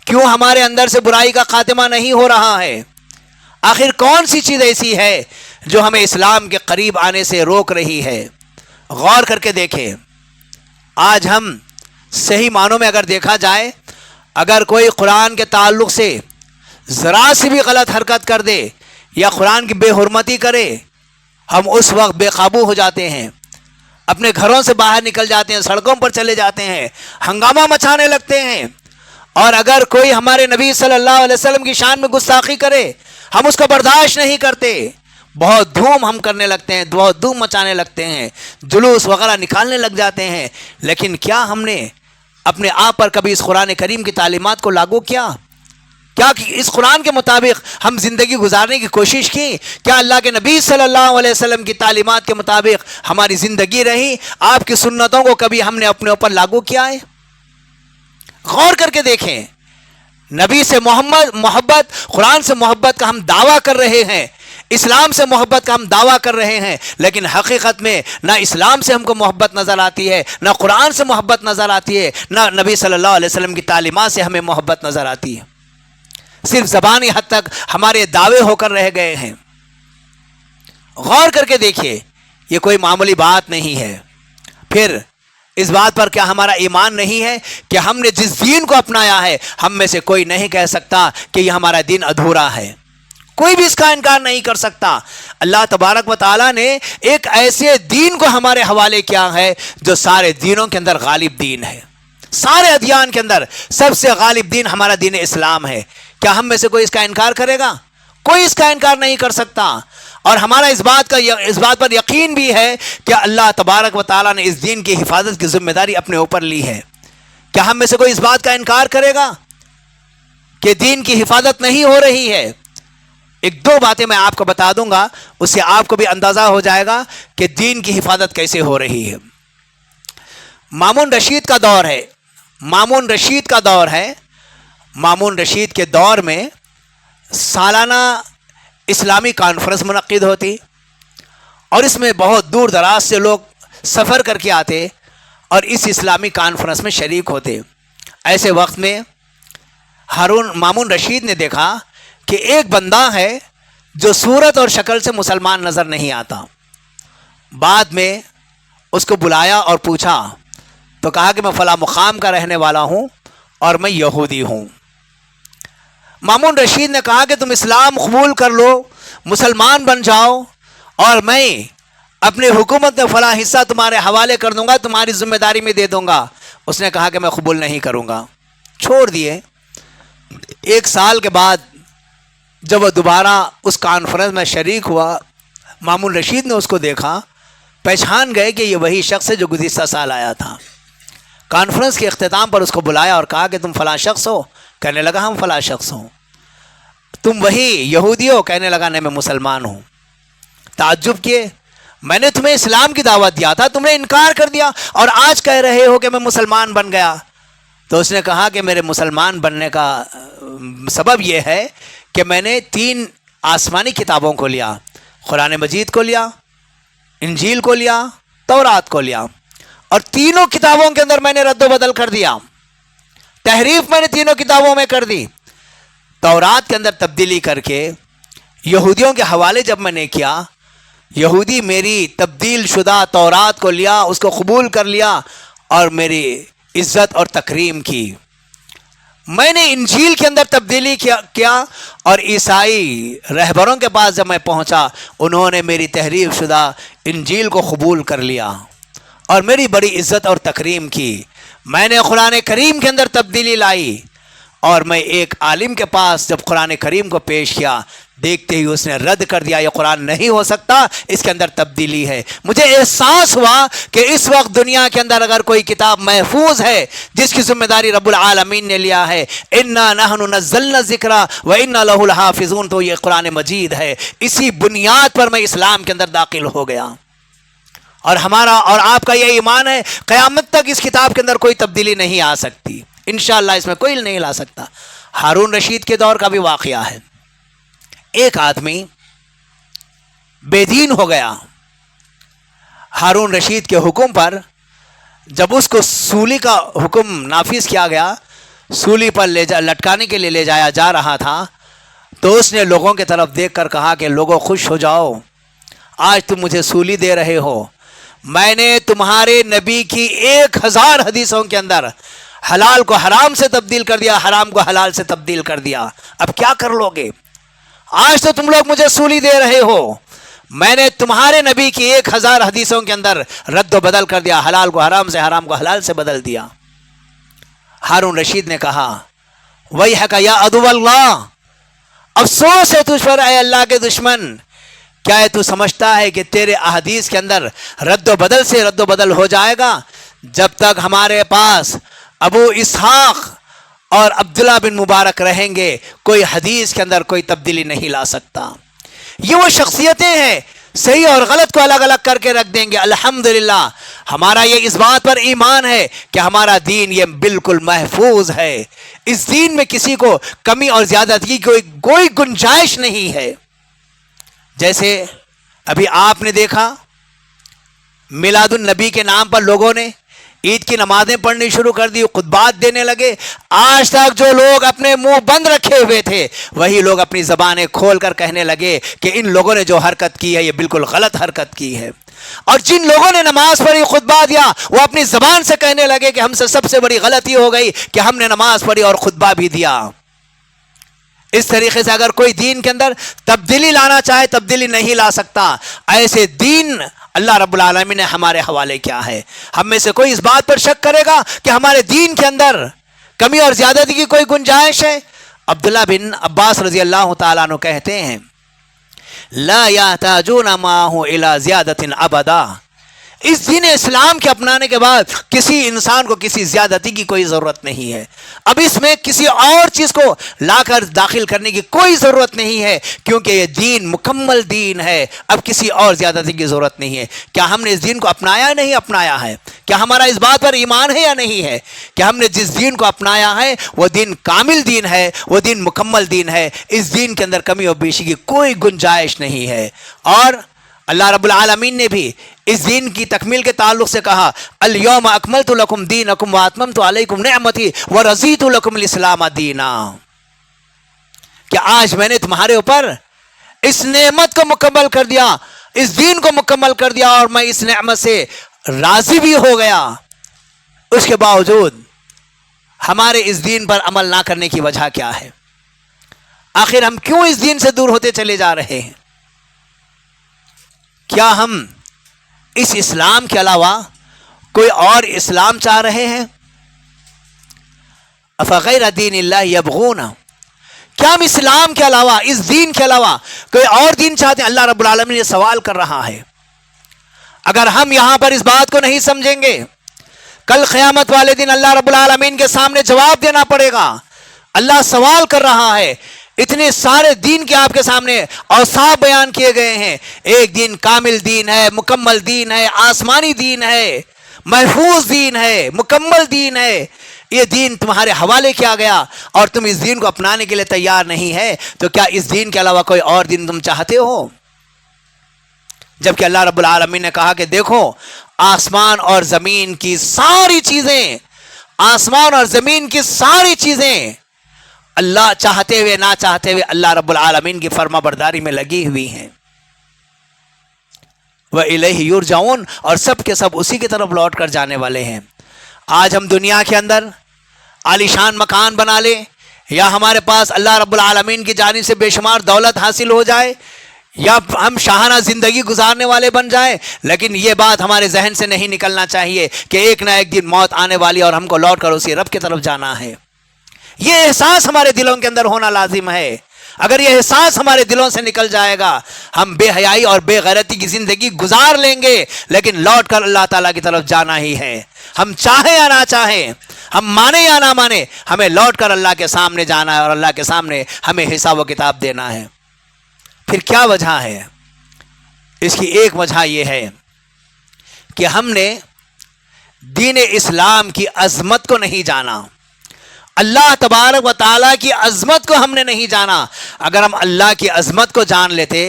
کیوں ہمارے اندر سے برائی کا خاتمہ نہیں ہو رہا ہے؟ آخر کون سی چیز ایسی ہے جو ہمیں اسلام کے قریب آنے سے روک رہی ہے؟ غور کر کے دیکھیں۔ آج ہم صحیح معنوں میں اگر دیکھا جائے، اگر کوئی قرآن کے تعلق سے ذرا سی بھی غلط حرکت کر دے یا قرآن کی بے حرمتی کرے، ہم اس وقت بے قابو ہو جاتے ہیں، اپنے گھروں سے باہر نکل جاتے ہیں، سڑکوں پر چلے جاتے ہیں، ہنگامہ مچانے لگتے ہیں۔ اور اگر کوئی ہمارے نبی صلی اللہ علیہ وسلم کی شان میں گستاخی کرے، ہم اس کو برداشت نہیں کرتے، بہت دھوم ہم کرنے لگتے ہیں، بہت دھوم مچانے لگتے ہیں، جلوس وغیرہ نکالنے لگ جاتے ہیں۔ لیکن کیا ہم نے اپنے آپ پر کبھی اس قرآن کریم کی تعلیمات کو لاگو کیا؟ کیا اس قرآن کے مطابق ہم زندگی گزارنے کی کوشش کی؟ کیا اللہ کے نبی صلی اللہ علیہ وسلم کی تعلیمات کے مطابق ہماری زندگی رہی؟ آپ کی سنتوں کو کبھی ہم نے اپنے اوپر لاگو کیا ہے؟ غور کر کے دیکھیں۔ نبی سے محبت، قرآن سے محبت کا ہم دعویٰ کر رہے ہیں، اسلام سے محبت کا ہم دعویٰ کر رہے ہیں، لیکن حقیقت میں نہ اسلام سے ہم کو محبت نظر آتی ہے، نہ قرآن سے محبت نظر آتی ہے، نہ نبی صلی اللہ علیہ وسلم کی تعلیمات سے ہمیں محبت نظر آتی ہے۔ صرف زبانی حد تک ہمارے دعوے ہو کر رہ گئے ہیں۔ غور کر کے دیکھیے، یہ کوئی معمولی بات نہیں ہے۔ پھر اس بات پر کیا ہمارا ایمان نہیں ہے کہ ہم نے جس دین کو اپنایا ہے، ہم میں سے کوئی نہیں کہہ سکتا کہ یہ ہمارا دین ادھورا ہے، کوئی بھی اس کا انکار نہیں کر سکتا۔ اللہ تبارک و تعالیٰ نے ایک ایسے دین کو ہمارے حوالے کیا ہے جو سارے دینوں کے اندر غالب دین ہے، سارے ادیان کے اندر سب سے غالب دین ہمارا دین اسلام ہے۔ کیا ہم میں سے کوئی اس کا انکار کرے گا؟ کوئی اس کا انکار نہیں کر سکتا۔ اور ہمارا اس بات پر یقین بھی ہے کہ اللہ تبارک و تعالیٰ نے اس دین کی حفاظت کی ذمہ داری اپنے اوپر لی ہے۔ کیا ہم میں سے کوئی اس بات کا انکار کرے گا کہ دین کی حفاظت نہیں ہو رہی ہے؟ ایک دو باتیں میں آپ کو بتا دوں گا، اس سے آپ کو بھی اندازہ ہو جائے گا کہ دین کی حفاظت کیسے ہو رہی ہے۔ مامون رشید کا دور ہے، مامون رشید کا دور ہے۔ مامون رشید کے دور میں سالانہ اسلامی کانفرنس منعقد ہوتی اور اس میں بہت دور دراز سے لوگ سفر کر کے آتے اور اس اسلامی کانفرنس میں شریک ہوتے۔ ایسے وقت میں مامون رشید نے دیکھا کہ ایک بندہ ہے جو صورت اور شکل سے مسلمان نظر نہیں آتا۔ بعد میں اس کو بلایا اور پوچھا تو کہا کہ میں فلاں مقام کا رہنے والا ہوں اور میں یہودی ہوں۔ مامون رشید نے کہا کہ تم اسلام قبول کر لو، مسلمان بن جاؤ، اور میں اپنی حکومت میں فلاں حصہ تمہارے حوالے کر دوں گا، تمہاری ذمہ داری میں دے دوں گا۔ اس نے کہا کہ میں قبول نہیں کروں گا، چھوڑ دیے۔ 1 سال کے بعد جب وہ دوبارہ اس کانفرنس میں شریک ہوا، مامون رشید نے اس کو دیکھا، پہچان گئے کہ یہ وہی شخص ہے جو گزشتہ سال آیا تھا۔ کانفرنس کے اختتام پر اس کو بلایا اور کہا کہ تم فلاں شخص ہو؟ کہنے لگا ہم فلاں شخص ہوں۔ تم وہی یہودی ہو؟ کہنے لگا نہیں میں مسلمان ہوں۔ تعجب کیے، میں نے تمہیں اسلام کی دعوت دیا تھا، تم نے انکار کر دیا، اور آج کہہ رہے ہو کہ میں مسلمان بن گیا۔ تو اس نے کہا کہ میرے مسلمان بننے کا سبب یہ ہے کہ میں نے 3 آسمانی کتابوں کو لیا، قرآن مجید کو لیا، انجیل کو لیا، تورات کو لیا، اور تینوں کتابوں کے اندر میں نے رد و بدل کر دیا، تحریف میں نے تینوں کتابوں میں کر دی۔ تورات کے اندر تبدیلی کر کے یہودیوں کے حوالے جب میں نے کیا، یہودی میری تبدیل شدہ تورات کو لیا، اس کو قبول کر لیا اور میری عزت اور تکریم کی۔ میں نے انجیل کے اندر تبدیلی کیا اور عیسائی رہبروں کے پاس جب میں پہنچا، انہوں نے میری تحریف شدہ انجیل کو قبول کر لیا اور میری بڑی عزت اور تکریم کی۔ میں نے قرآن کریم کے اندر تبدیلی لائی، اور میں ایک عالم کے پاس جب قرآن کریم کو پیش کیا، دیکھتے ہی اس نے رد کر دیا، یہ قرآن نہیں ہو سکتا، اس کے اندر تبدیلی ہے۔ مجھے احساس ہوا کہ اس وقت دنیا کے اندر اگر کوئی کتاب محفوظ ہے جس کی ذمہ داری رب العالمین نے لیا ہے، انا نحن نزلنا الذکر و انا لہ لحافظون، تو یہ قرآن مجید ہے۔ اسی بنیاد پر میں اسلام کے اندر داخل ہو گیا، اور ہمارا اور آپ کا یہ ایمان ہے قیامت تک اس کتاب کے اندر کوئی تبدیلی نہیں آ سکتی، انشاءاللہ اس میں کوئی نہیں لا سکتا۔ ہارون رشید کے دور کا بھی واقعہ ہے۔ ایک آدمی بے دین ہو گیا، ہارون رشید کے حکم پر جب اس کو سولی کا حکم نافذ کیا گیا، سولی پر لٹکانے کے لیے لے جایا جا رہا تھا، تو اس نے لوگوں کی طرف دیکھ کر کہا کہ لوگوں خوش ہو جاؤ، آج تم مجھے سولی دے رہے ہو، میں نے تمہارے نبی کی 1000 حدیثوں کے اندر حلال کو حرام سے تبدیل کر دیا، حرام کو حلال سے تبدیل کر دیا، اب کیا کر لو گے؟ آج تو تم لوگ مجھے سولی دے رہے ہو، میں نے تمہارے نبی کی 1000 حدیثوں کے اندر رد و بدل کر دیا، حلال کو حرام سے، حرام کو حلال سے بدل دیا۔ ہارون رشید نے کہا ویحک یا عدو اللہ، افسوس ہے تجھ پر اے اللہ کے دشمن، کیا تو سمجھتا ہے کہ تیرے احادیث کے اندر رد و بدل سے رد و بدل ہو جائے گا؟ جب تک ہمارے پاس ابو اسحاق اور عبداللہ بن مبارک رہیں گے، کوئی حدیث کے اندر کوئی تبدیلی نہیں لا سکتا۔ یہ وہ شخصیتیں ہیں صحیح اور غلط کو الگ الگ کر کے رکھ دیں گے۔ الحمدللہ ہمارا یہ اس بات پر ایمان ہے کہ ہمارا دین یہ بالکل محفوظ ہے، اس دین میں کسی کو کمی اور زیادتی کی کوئی گنجائش نہیں ہے۔ جیسے ابھی آپ نے دیکھا میلاد النبی کے نام پر لوگوں نے عید کی نمازیں پڑھنی شروع کر دی، خطبات دینے لگے۔ آج تک جو لوگ اپنے منہ بند رکھے ہوئے تھے، وہی لوگ اپنی زبانیں کھول کر کہنے لگے کہ ان لوگوں نے جو حرکت کی ہے یہ بالکل غلط حرکت کی ہے۔ اور جن لوگوں نے نماز پڑھی، خطبہ دیا، وہ اپنی زبان سے کہنے لگے کہ ہم سے سب سے بڑی غلطی ہو گئی کہ ہم نے نماز پڑھی اور خطبہ بھی دیا۔ اس طریقے سے اگر کوئی دین کے اندر تبدیلی لانا چاہے، تبدیلی نہیں لا سکتا۔ ایسے دین اللہ رب العالمین نے ہمارے حوالے کیا ہے۔ ہم میں سے کوئی اس بات پر شک کرے گا کہ ہمارے دین کے اندر کمی اور زیادتی کی کوئی گنجائش ہے؟ عبداللہ بن عباس رضی اللہ تعالیٰ عنہ کہتے ہیں لا یحتاجون معہ الی زیادۃ ابدا، اس دین اسلام کے اپنانے کے بعد کسی انسان کو کسی زیادتی کی کوئی ضرورت نہیں ہے۔ اب اس میں کسی اور چیز کو لا کر داخل کرنے کی کوئی ضرورت نہیں ہے، کیونکہ یہ دین مکمل دین ہے، اب کسی اور زیادتی کی ضرورت نہیں ہے۔ کیا ہم نے اس دین کو اپنایا یا نہیں اپنایا ہے؟ کیا ہمارا اس بات پر ایمان ہے یا نہیں ہے کہ ہم نے جس دین کو اپنایا ہے وہ دین کامل دین ہے، وہ دین مکمل دین ہے، اس دین کے اندر کمی و بیشی کی کوئی گنجائش نہیں ہے۔ اور اللہ رب العالمین نے بھی اس دین کی تکمیل کے تعلق سے کہا الیوم اکملت لکم دینکم واتممت علیکم نعمتی ورضیت لکم الاسلام دینا، کہ آج میں نے تمہارے اوپر اس نعمت کو مکمل کر دیا، اس دین کو مکمل کر دیا، اور میں اس نعمت سے راضی بھی ہو گیا۔ اس کے باوجود ہمارے اس دین پر عمل نہ کرنے کی وجہ کیا ہے؟ آخر ہم کیوں اس دین سے دور ہوتے چلے جا رہے ہیں؟ کیا ہم اس اسلام کے علاوہ کوئی اور اسلام چاہ رہے ہیں؟ افغیر دین اللہ یبغون، کیا ہم اسلام کے علاوہ، اس دین کے علاوہ کوئی اور دین چاہتے ہیں؟ اللہ رب العالمین یہ سوال کر رہا ہے۔ اگر ہم یہاں پر اس بات کو نہیں سمجھیں گے، کل قیامت والے دن اللہ رب العالمین کے سامنے جواب دینا پڑے گا۔ اللہ سوال کر رہا ہے، اتنے سارے دین کے آپ کے سامنے اوصاف بیان کیے گئے ہیں، ایک دین کامل دین ہے، مکمل دین ہے، آسمانی دین ہے، محفوظ دین ہے، مکمل دین ہے، یہ دین تمہارے حوالے کیا گیا اور تم اس دین کو اپنانے کے لیے تیار نہیں ہے، تو کیا اس دین کے علاوہ کوئی اور دین تم چاہتے ہو؟ جبکہ اللہ رب العالمین نے کہا کہ دیکھو، آسمان اور زمین کی ساری چیزیں، آسمان اور زمین کی ساری چیزیں اللہ چاہتے ہوئے نہ چاہتے ہوئے اللہ رب العالمین کی فرما برداری میں لگی ہوئی ہیں۔ وَإِلَيْهِ يُرْجَعُونَ، اور سب کے سب اسی کی طرف لوٹ کر جانے والے ہیں۔ آج ہم دنیا کے اندر عالیشان مکان بنا لیں، یا ہمارے پاس اللہ رب العالمین کی جانب سے بے شمار دولت حاصل ہو جائے، یا ہم شاہانہ زندگی گزارنے والے بن جائیں، لیکن یہ بات ہمارے ذہن سے نہیں نکلنا چاہیے کہ ایک نہ ایک دن موت آنے والی اور ہم کو لوٹ کر اسی رب کی طرف جانا ہے۔ یہ احساس ہمارے دلوں کے اندر ہونا لازم ہے۔ اگر یہ احساس ہمارے دلوں سے نکل جائے گا، ہم بے حیائی اور بے غیرتی کی زندگی گزار لیں گے، لیکن لوٹ کر اللہ تعالیٰ کی طرف جانا ہی ہے۔ ہم چاہیں یا نہ چاہیں، ہم مانیں یا نہ مانیں، ہمیں لوٹ کر اللہ کے سامنے جانا ہے اور اللہ کے سامنے ہمیں حساب و کتاب دینا ہے۔ پھر کیا وجہ ہے؟ اس کی ایک وجہ یہ ہے کہ ہم نے دین اسلام کی عظمت کو نہیں جانا، اللہ تبارک و تعالیٰ کی عظمت کو ہم نے نہیں جانا۔ اگر ہم اللہ کی عظمت کو جان لیتے،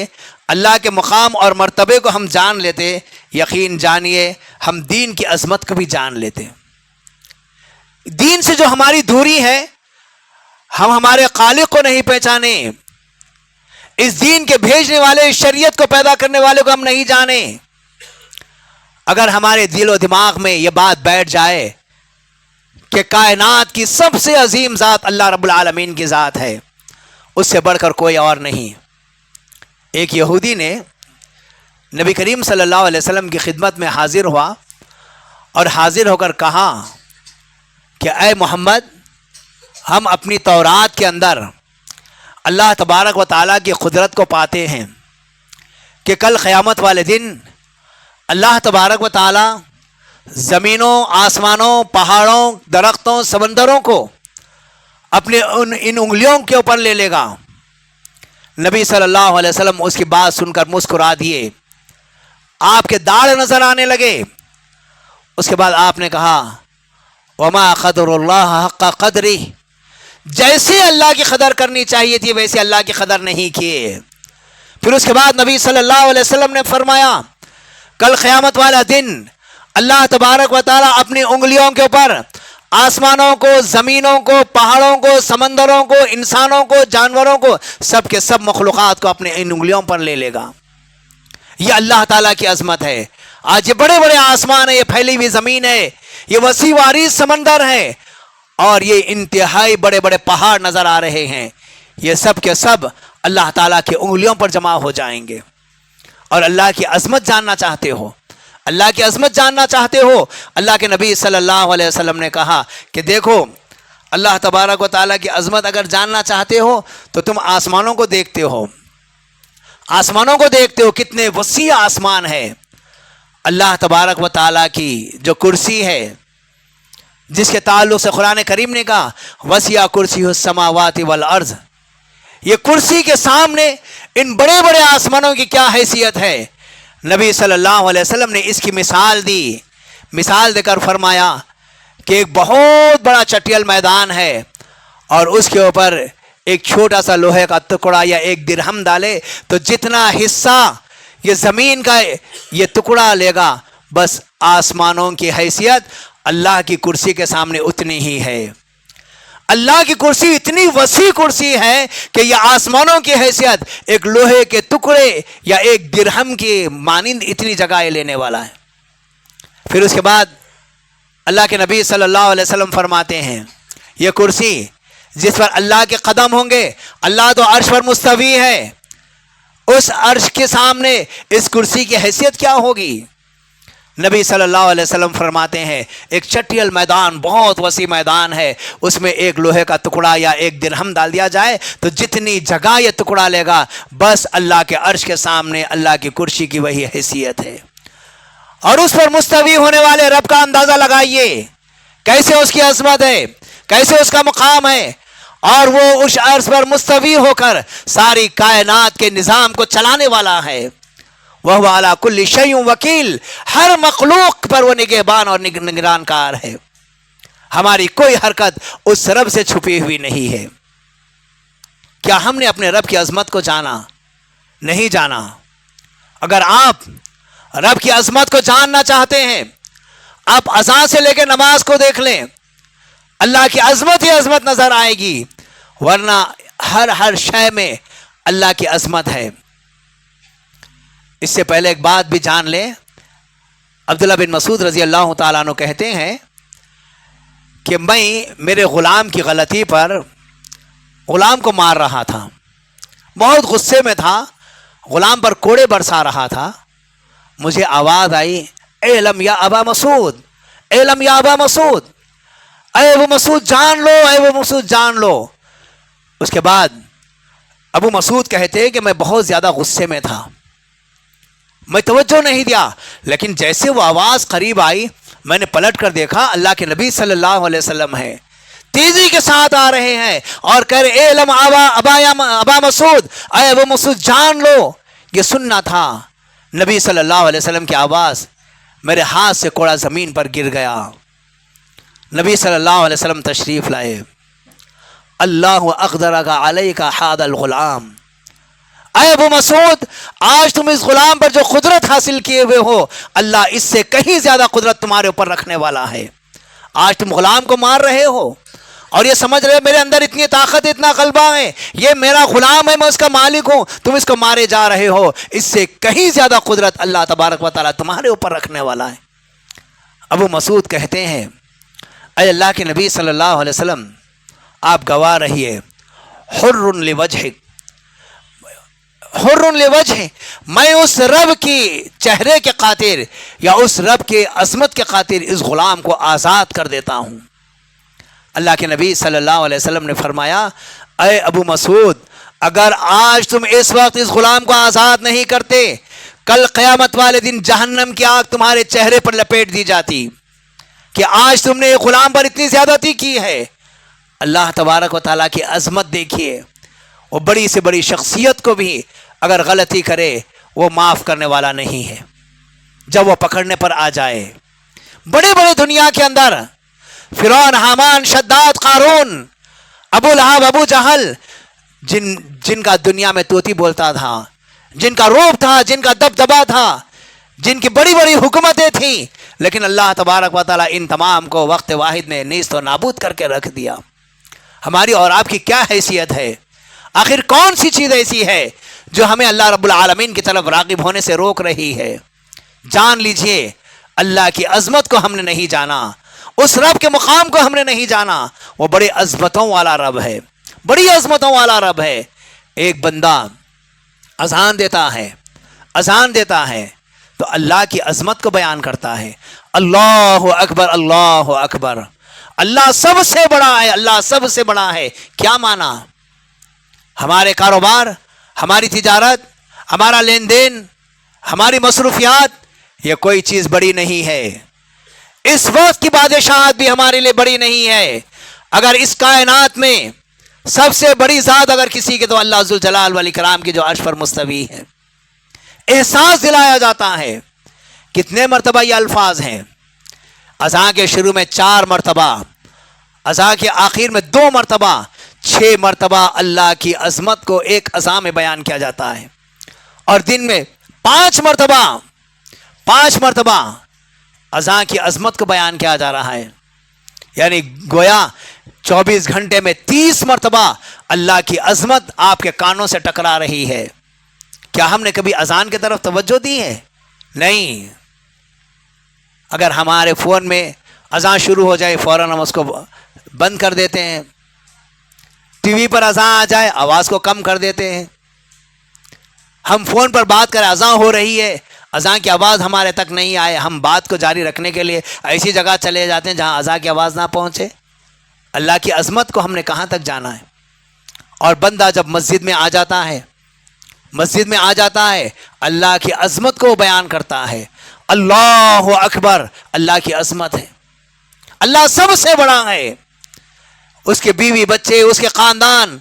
اللہ کے مقام اور مرتبے کو ہم جان لیتے، یقین جانیے ہم دین کی عظمت کو بھی جان لیتے۔ دین سے جو ہماری دوری ہے، ہم ہمارے خالق کو نہیں پہچانے، اس دین کے بھیجنے والے، اس شریعت کو پیدا کرنے والے کو ہم نہیں جانے۔ اگر ہمارے دل و دماغ میں یہ بات بیٹھ جائے کہ کائنات کی سب سے عظیم ذات اللہ رب العالمین کی ذات ہے، اس سے بڑھ کر کوئی اور نہیں۔ ایک یہودی نے نبی کریم صلی اللہ علیہ وسلم کی خدمت میں حاضر ہوا اور حاضر ہو کر کہا کہ اے محمد، ہم اپنی تورات کے اندر اللہ تبارک و تعالیٰ کی قدرت کو پاتے ہیں کہ کل قیامت والے دن اللہ تبارک و تعالیٰ زمینوں، آسمانوں، پہاڑوں، درختوں، سمندروں کو اپنے ان انگلیوں کے اوپر لے لے گا۔ نبی صلی اللہ علیہ وسلم اس کی بات سن کر مسکرا دیے، آپ کے داڑھ نظر آنے لگے۔ اس کے بعد آپ نے کہا وما قدر اللہ حق قدری، جیسے اللہ کی قدر کرنی چاہیے تھی ویسے اللہ کی قدر نہیں کیے۔ پھر اس کے بعد نبی صلی اللہ علیہ وسلم نے فرمایا کل قیامت والا دن اللہ تبارک و تعالیٰ اپنی انگلیوں کے اوپر آسمانوں کو، زمینوں کو، پہاڑوں کو، سمندروں کو، انسانوں کو، جانوروں کو، سب کے سب مخلوقات کو اپنے ان انگلیوں پر لے لے گا۔ یہ اللہ تعالیٰ کی عظمت ہے۔ آج یہ بڑے بڑے آسمان ہے، یہ پھیلی ہوئی زمین ہے، یہ وسیع و عریض سمندر ہے، اور یہ انتہائی بڑے بڑے پہاڑ نظر آ رہے ہیں، یہ سب کے سب اللہ تعالیٰ کی انگلیوں پر جمع ہو جائیں گے۔ اور اللہ کی عظمت جاننا چاہتے ہو، اللہ کی عظمت جاننا چاہتے ہو، اللہ کے نبی صلی اللہ علیہ وسلم نے کہا کہ دیکھو، اللہ تبارک و تعالیٰ کی عظمت اگر جاننا چاہتے ہو تو تم آسمانوں کو دیکھتے ہو، آسمانوں کو دیکھتے ہو، کتنے وسیع آسمان ہے۔ اللہ تبارک و تعالیٰ کی جو کرسی ہے، جس کے تعلق سے قرآن کریم نے کہا وسیع کرسی السماوات والارض، یہ کرسی کے سامنے ان بڑے بڑے آسمانوں کی کیا حیثیت ہے۔ نبی صلی اللہ علیہ وسلم نے اس کی مثال دی، مثال دے کر فرمایا کہ ایک بہت بڑا چٹیل میدان ہے اور اس کے اوپر ایک چھوٹا سا لوہے کا ٹکڑا یا ایک درہم ڈالے تو جتنا حصہ یہ زمین کا یہ ٹکڑا لے گا، بس آسمانوں کی حیثیت اللہ کی کرسی کے سامنے اتنی ہی ہے۔ اللہ کی کرسی اتنی وسیع کرسی ہے کہ یہ آسمانوں کی حیثیت ایک لوہے کے ٹکڑے یا ایک درہم کی مانند اتنی جگہ لینے والا ہے۔ پھر اس کے بعد اللہ کے نبی صلی اللہ علیہ وسلم فرماتے ہیں یہ کرسی جس پر اللہ کے قدم ہوں گے. اللہ تو عرش پر مستوی ہے. اس عرش کے سامنے اس کرسی کی حیثیت کیا ہوگی؟ نبی صلی اللہ علیہ وسلم فرماتے ہیں ایک چٹیل میدان، بہت وسیع میدان ہے، اس میں ایک لوہے کا ٹکڑا یا ایک درہم ڈال دیا جائے تو جتنی جگہ یہ ٹکڑا لے گا، بس اللہ کے عرش کے سامنے اللہ کی کرسی کی وہی حیثیت ہے. اور اس پر مستوی ہونے والے رب کا اندازہ لگائیے، کیسے اس کی عظمت ہے، کیسے اس کا مقام ہے. اور وہ اس عرش پر مستوی ہو کر ساری کائنات کے نظام کو چلانے والا ہے. وہ علی کل شیء وکیل، ہر مخلوق پر وہ نگہبان اور نگران کار ہے. ہماری کوئی حرکت اس رب سے چھپی ہوئی نہیں ہے. کیا ہم نے اپنے رب کی عظمت کو جانا؟ نہیں جانا. اگر آپ رب کی عظمت کو جاننا چاہتے ہیں، آپ اذان سے لے کے نماز کو دیکھ لیں، اللہ کی عظمت ہی عظمت نظر آئے گی. ورنہ ہر شے میں اللہ کی عظمت ہے. اس سے پہلے ایک بات بھی جان لیں. عبداللہ بن مسعود رضی اللہ تعالیٰ عنہ کہتے ہیں کہ میں میرے غلام کی غلطی پر غلام کو مار رہا تھا، بہت غصے میں تھا، غلام پر کوڑے برسا رہا تھا. مجھے آواز آئی، اعلم یا ابا مسعود، اعلم یا ابا مسعود، اے ابو مسعود جان لو، اے ابو مسعود جان لو. اس کے بعد ابو مسعود کہتے کہ میں بہت زیادہ غصے میں تھا، میں توجہ نہیں دیا، لیکن جیسے وہ آواز قریب آئی میں نے پلٹ کر دیکھا، اللہ کے نبی صلی اللہ علیہ وسلم ہے، تیزی کے ساتھ آ رہے ہیں اور کہہ رہے اعلم ابا مسعود، اے ابو مسعود جان لو. یہ سننا تھا نبی صلی اللہ علیہ وسلم کی آواز. میرے ہاتھ سے کوڑا زمین پر گر گیا. نبی صلی اللہ علیہ وسلم تشریف لائے. اللہ اقدرک علیک ھذا الغلام، اے ابو مسعود آج تم اس غلام پر جو قدرت حاصل کیے ہوئے ہو، اللہ اس سے کہیں زیادہ قدرت تمہارے اوپر رکھنے والا ہے. آج تم غلام کو مار رہے ہو اور یہ سمجھ رہے میرے اندر اتنی طاقت، اتنا غلبہ ہے، یہ میرا غلام ہے، میں اس کا مالک ہوں، تم اس کو مارے جا رہے ہو. اس سے کہیں زیادہ قدرت اللہ تبارک و تعالیٰ تمہارے اوپر رکھنے والا ہے. ابو مسعود کہتے ہیں اے اللہ کے نبی صلی اللہ علیہ وسلم، آپ گواہ رہیے، حر لوجہک، حر لوجہ، میں اس رب کی چہرے کے خاطر یا اس رب کے عظمت کے خاطر اس غلام کو آزاد کر دیتا ہوں. اللہ کے نبی صلی اللہ علیہ وسلم نے فرمایا اے ابو مسعود، اگر آج تم اس وقت اس غلام کو آزاد نہیں کرتے، کل قیامت والے دن جہنم کی آگ تمہارے چہرے پر لپیٹ دی جاتی کہ آج تم نے غلام پر اتنی زیادتی کی ہے. اللہ تبارک و تعالیٰ کی عظمت دیکھیے، وہ بڑی سے بڑی شخصیت کو بھی اگر غلطی کرے وہ معاف کرنے والا نہیں ہے. جب وہ پکڑنے پر آ جائے، بڑے بڑے دنیا کے اندر فرعون، حامان، شداد، قارون، ابو لہب، ابو جہل، جن کا دنیا میں طوطی بولتا تھا، جن کا روب تھا، جن کا دبدبا تھا، جن کی بڑی بڑی حکومتیں تھیں، لیکن اللہ تبارک و تعالیٰ ان تمام کو وقت واحد میں نیست و نابود کر کے رکھ دیا. ہماری اور آپ کی کیا حیثیت ہے؟ آخر کون سی چیز ایسی ہے جو ہمیں اللہ رب العالمین کی طرف راغب ہونے سے روک رہی ہے؟ جان لیجئے اللہ کی عظمت کو ہم نے نہیں جانا، اس رب کے مقام کو ہم نے نہیں جانا. وہ بڑے عظمتوں والا رب ہے، بڑی عظمتوں والا رب ہے. ایک بندہ اذان دیتا ہے تو اللہ کی عظمت کو بیان کرتا ہے، اللہ اکبر، اللہ اکبر، اللہ سب سے بڑا ہے، اللہ سب سے بڑا ہے. کیا مانا؟ ہمارے کاروبار، ہماری تجارت، ہمارا لین دین، ہماری مصروفیات، یہ کوئی چیز بڑی نہیں ہے. اس وقت کی بادشاہت بھی ہمارے لیے بڑی نہیں ہے. اگر اس کائنات میں سب سے بڑی ذات اگر کسی کے تو اللہ ذوالجلال والاکرام کی جو عرش پر مستوی ہے. احساس دلایا جاتا ہے. کتنے مرتبہ یہ الفاظ ہیں؟ اذان کے شروع میں 4 مرتبہ، اذان کے آخر میں 2 مرتبہ، 6 مرتبہ اللہ کی عظمت کو ایک اذان میں بیان کیا جاتا ہے. اور دن میں 5 مرتبہ اذان کی عظمت کو بیان کیا جا رہا ہے. یعنی گویا 24 گھنٹے میں 30 مرتبہ اللہ کی عظمت آپ کے کانوں سے ٹکرا رہی ہے. کیا ہم نے کبھی اذان کی طرف توجہ دی ہے؟ نہیں. اگر ہمارے فون میں اذان شروع ہو جائے فوراً ہم اس کو بند کر دیتے ہیں. ٹی وی پر اذان آ جائے آواز کو کم کر دیتے ہیں. ہم فون پر بات کریں اذان ہو رہی ہے, اذان کی آواز ہمارے تک نہیں آئے, ہم بات کو جاری رکھنے کے لیے ایسی جگہ چلے جاتے ہیں جہاں اذان کی آواز نہ پہنچے. اللہ کی عظمت کو ہم نے کہاں تک جانا ہے؟ اور بندہ جب مسجد میں آ جاتا ہے اللہ کی عظمت کو بیان کرتا ہے. اللہ اکبر, اللہ کی عظمت ہے, اللہ سب سے بڑا ہے. اس کے بیوی بچے, اس کے خاندان,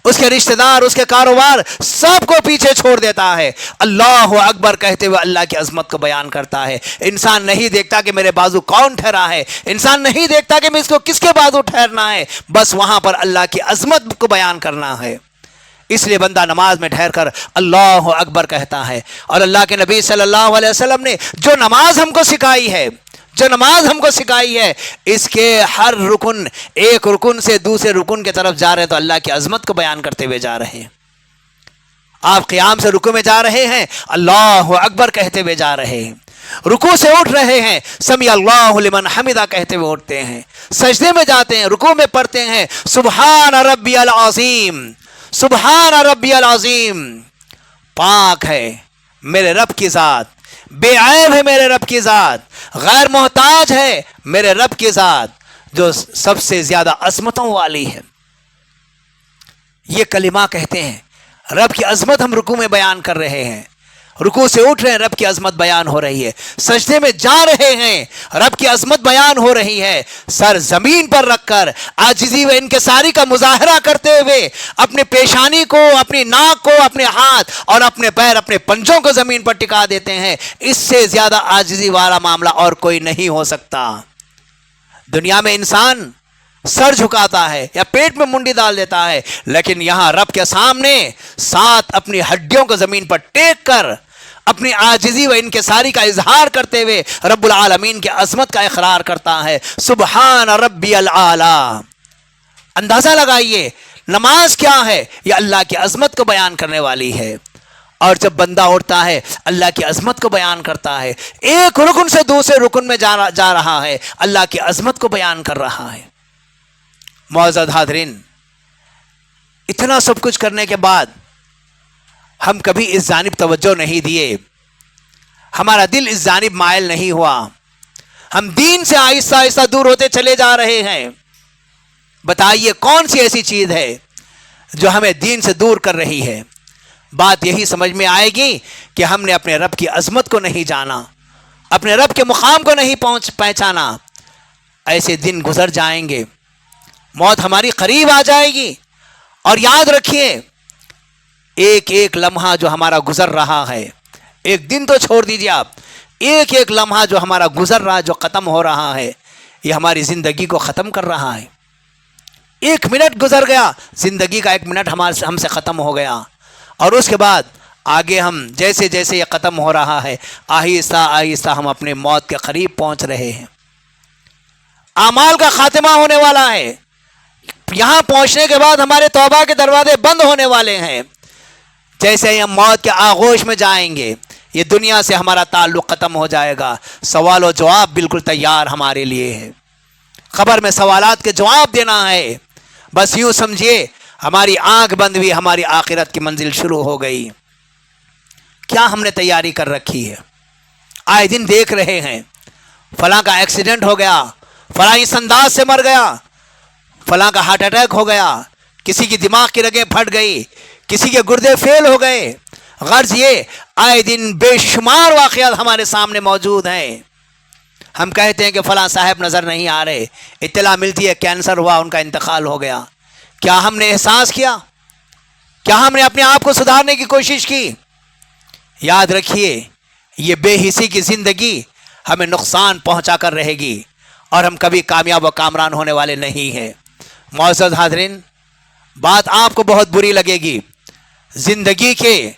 اس کے رشتہ دار, اس کے کاروبار سب کو پیچھے چھوڑ دیتا ہے. اللہ اکبر کہتے ہوئے اللہ کی عظمت کو بیان کرتا ہے. انسان نہیں دیکھتا کہ میرے بازو کون ٹھہرا ہے, انسان نہیں دیکھتا کہ میں اس کو کس کے بازو ٹھہرنا ہے, بس وہاں پر اللہ کی عظمت کو بیان کرنا ہے. اس لیے بندہ نماز میں ٹھہر کر اللہ اکبر کہتا ہے. اور اللہ کے نبی صلی اللہ علیہ وسلم نے جو نماز ہم کو سکھائی ہے اس کے ہر رکن, ایک رکن سے دوسرے رکن کی طرف جا رہے ہیں تو اللہ کی عظمت کو بیان کرتے ہوئے جا رہے ہیں. آپ قیام سے رکوع میں جا رہے ہیں, اللہ اکبر کہتے ہوئے جا رہے ہیں. رکوع سے اٹھ رہے ہیں, سمیع اللہ لمن حمدہ کہتے ہوئے اٹھتے ہیں. سجدے میں جاتے ہیں, رکوع میں پڑھتے ہیں سبحان ربی العظیم, سبحان ربی العظیم. پاک ہے میرے رب کی ذات, بے عیب ہے میرے رب کی ذات, غیر محتاج ہے میرے رب کی ذات جو سب سے زیادہ عظمتوں والی ہے. یہ کلمہ کہتے ہیں. رب کی عظمت ہم رکوع میں بیان کر رہے ہیں, رکوع سے اٹھ رہے ہیں, رب کی عظمت بیان ہو رہی ہے. سجدے میں جا رہے ہیں, رب کی عظمت بیان ہو رہی ہے. سر زمین پر رکھ کر عاجزی و انکساری کا مظاہرہ کرتے ہوئے اپنے پیشانی کو, اپنی ناک کو, اپنے ہاتھ اور اپنے پیر, اپنے پنجوں کو زمین پر ٹکا دیتے ہیں. اس سے زیادہ عاجزی والا معاملہ اور کوئی نہیں ہو سکتا. دنیا میں انسان سر جھکاتا ہے یا پیٹ میں منڈی ڈال دیتا ہے, لیکن یہاں رب کے سامنے ساتھ اپنی ہڈیوں کو زمین پر ٹیک کر اپنی عاجزی و انکساری کا اظہار کرتے ہوئے رب العالمین کی عظمت کا اقرار کرتا ہے. سبحان ربی العالی. اندازہ لگائیے نماز کیا ہے, یہ اللہ کی عظمت کو بیان کرنے والی ہے. اور جب بندہ اٹھتا ہے اللہ کی عظمت کو بیان کرتا ہے, ایک رکن سے دوسرے رکن میں جا رہا ہے, اللہ کی عظمت کو بیان کر رہا ہے. معزز حاضرین, اتنا سب کچھ کرنے کے بعد ہم کبھی اس جانب توجہ نہیں دیے, ہمارا دل اس جانب مائل نہیں ہوا, ہم دین سے آہستہ آہستہ دور ہوتے چلے جا رہے ہیں. بتائیے کون سی ایسی چیز ہے جو ہمیں دین سے دور کر رہی ہے؟ بات یہی سمجھ میں آئے گی کہ ہم نے اپنے رب کی عظمت کو نہیں جانا, اپنے رب کے مقام کو نہیں پہچانا. ایسے دن گزر جائیں گے, موت ہماری قریب آ جائے گی. اور یاد رکھیے ایک ایک لمحہ جو ہمارا گزر رہا ہے, ایک دن تو چھوڑ دیجیے آپ, ایک ایک لمحہ جو ہمارا گزر رہا, جو ختم ہو رہا ہے, یہ ہماری زندگی کو ختم کر رہا ہے. ایک منٹ گزر گیا, زندگی کا ایک منٹ ہم سے ختم ہو گیا. اور اس کے بعد آگے ہم جیسے جیسے یہ ختم ہو رہا ہے آہستہ آہستہ ہم اپنے موت کے قریب پہنچ رہے ہیں. اعمال کا خاتمہ ہونے والا ہے. یہاں پہنچنے کے بعد ہمارے توبہ کے دروازے بند ہونے والے ہیں. جیسے ہی ہم موت کے آغوش میں جائیں گے یہ دنیا سے ہمارا تعلق ختم ہو جائے گا. سوال و جواب بالکل تیار ہمارے لیے ہے. خبر میں سوالات کے جواب دینا ہے. بس یوں سمجھیے ہماری آنکھ بند ہوئی, ہماری آخرت کی منزل شروع ہو گئی. کیا ہم نے تیاری کر رکھی ہے؟ آئے دن دیکھ رہے ہیں فلاں کا ایکسیڈنٹ ہو گیا, فلاں اس انداز سے مر گیا, فلاں کا ہارٹ اٹیک ہو گیا, کسی کی دماغ کی رگیں پھٹ گئی, کسی کے گردے فیل ہو گئے. غرض یہ آئے دن بے شمار واقعات ہمارے سامنے موجود ہیں. ہم کہتے ہیں کہ فلاں صاحب نظر نہیں آ رہے, اطلاع ملتی ہے کینسر ہوا, ان کا انتقال ہو گیا. کیا ہم نے احساس کیا؟ کیا ہم نے اپنے آپ کو سدھارنے کی کوشش کی؟ یاد رکھیے یہ بے حسی کی زندگی ہمیں نقصان پہنچا کر رہے گی اور ہم کبھی کامیاب و کامران ہونے والے نہیں ہیں. معزز حاضرین, بات آپ کو بہت بری لگے گی, زندگی کے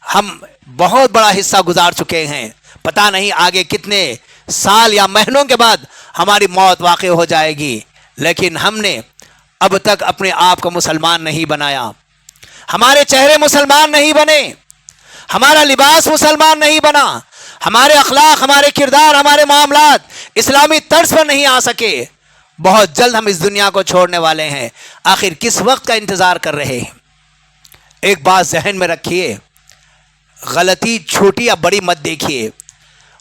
ہم بہت بڑا حصہ گزار چکے ہیں. پتہ نہیں آگے کتنے سال یا مہینوں کے بعد ہماری موت واقع ہو جائے گی, لیکن ہم نے اب تک اپنے آپ کو مسلمان نہیں بنایا. ہمارے چہرے مسلمان نہیں بنے, ہمارا لباس مسلمان نہیں بنا, ہمارے اخلاق, ہمارے کردار, ہمارے معاملات اسلامی طرز پر نہیں آ سکے. بہت جلد ہم اس دنیا کو چھوڑنے والے ہیں، آخر کس وقت کا انتظار کر رہے ہیں؟ ایک بات ذہن میں رکھیے، غلطی چھوٹی یا بڑی مت دیکھیے،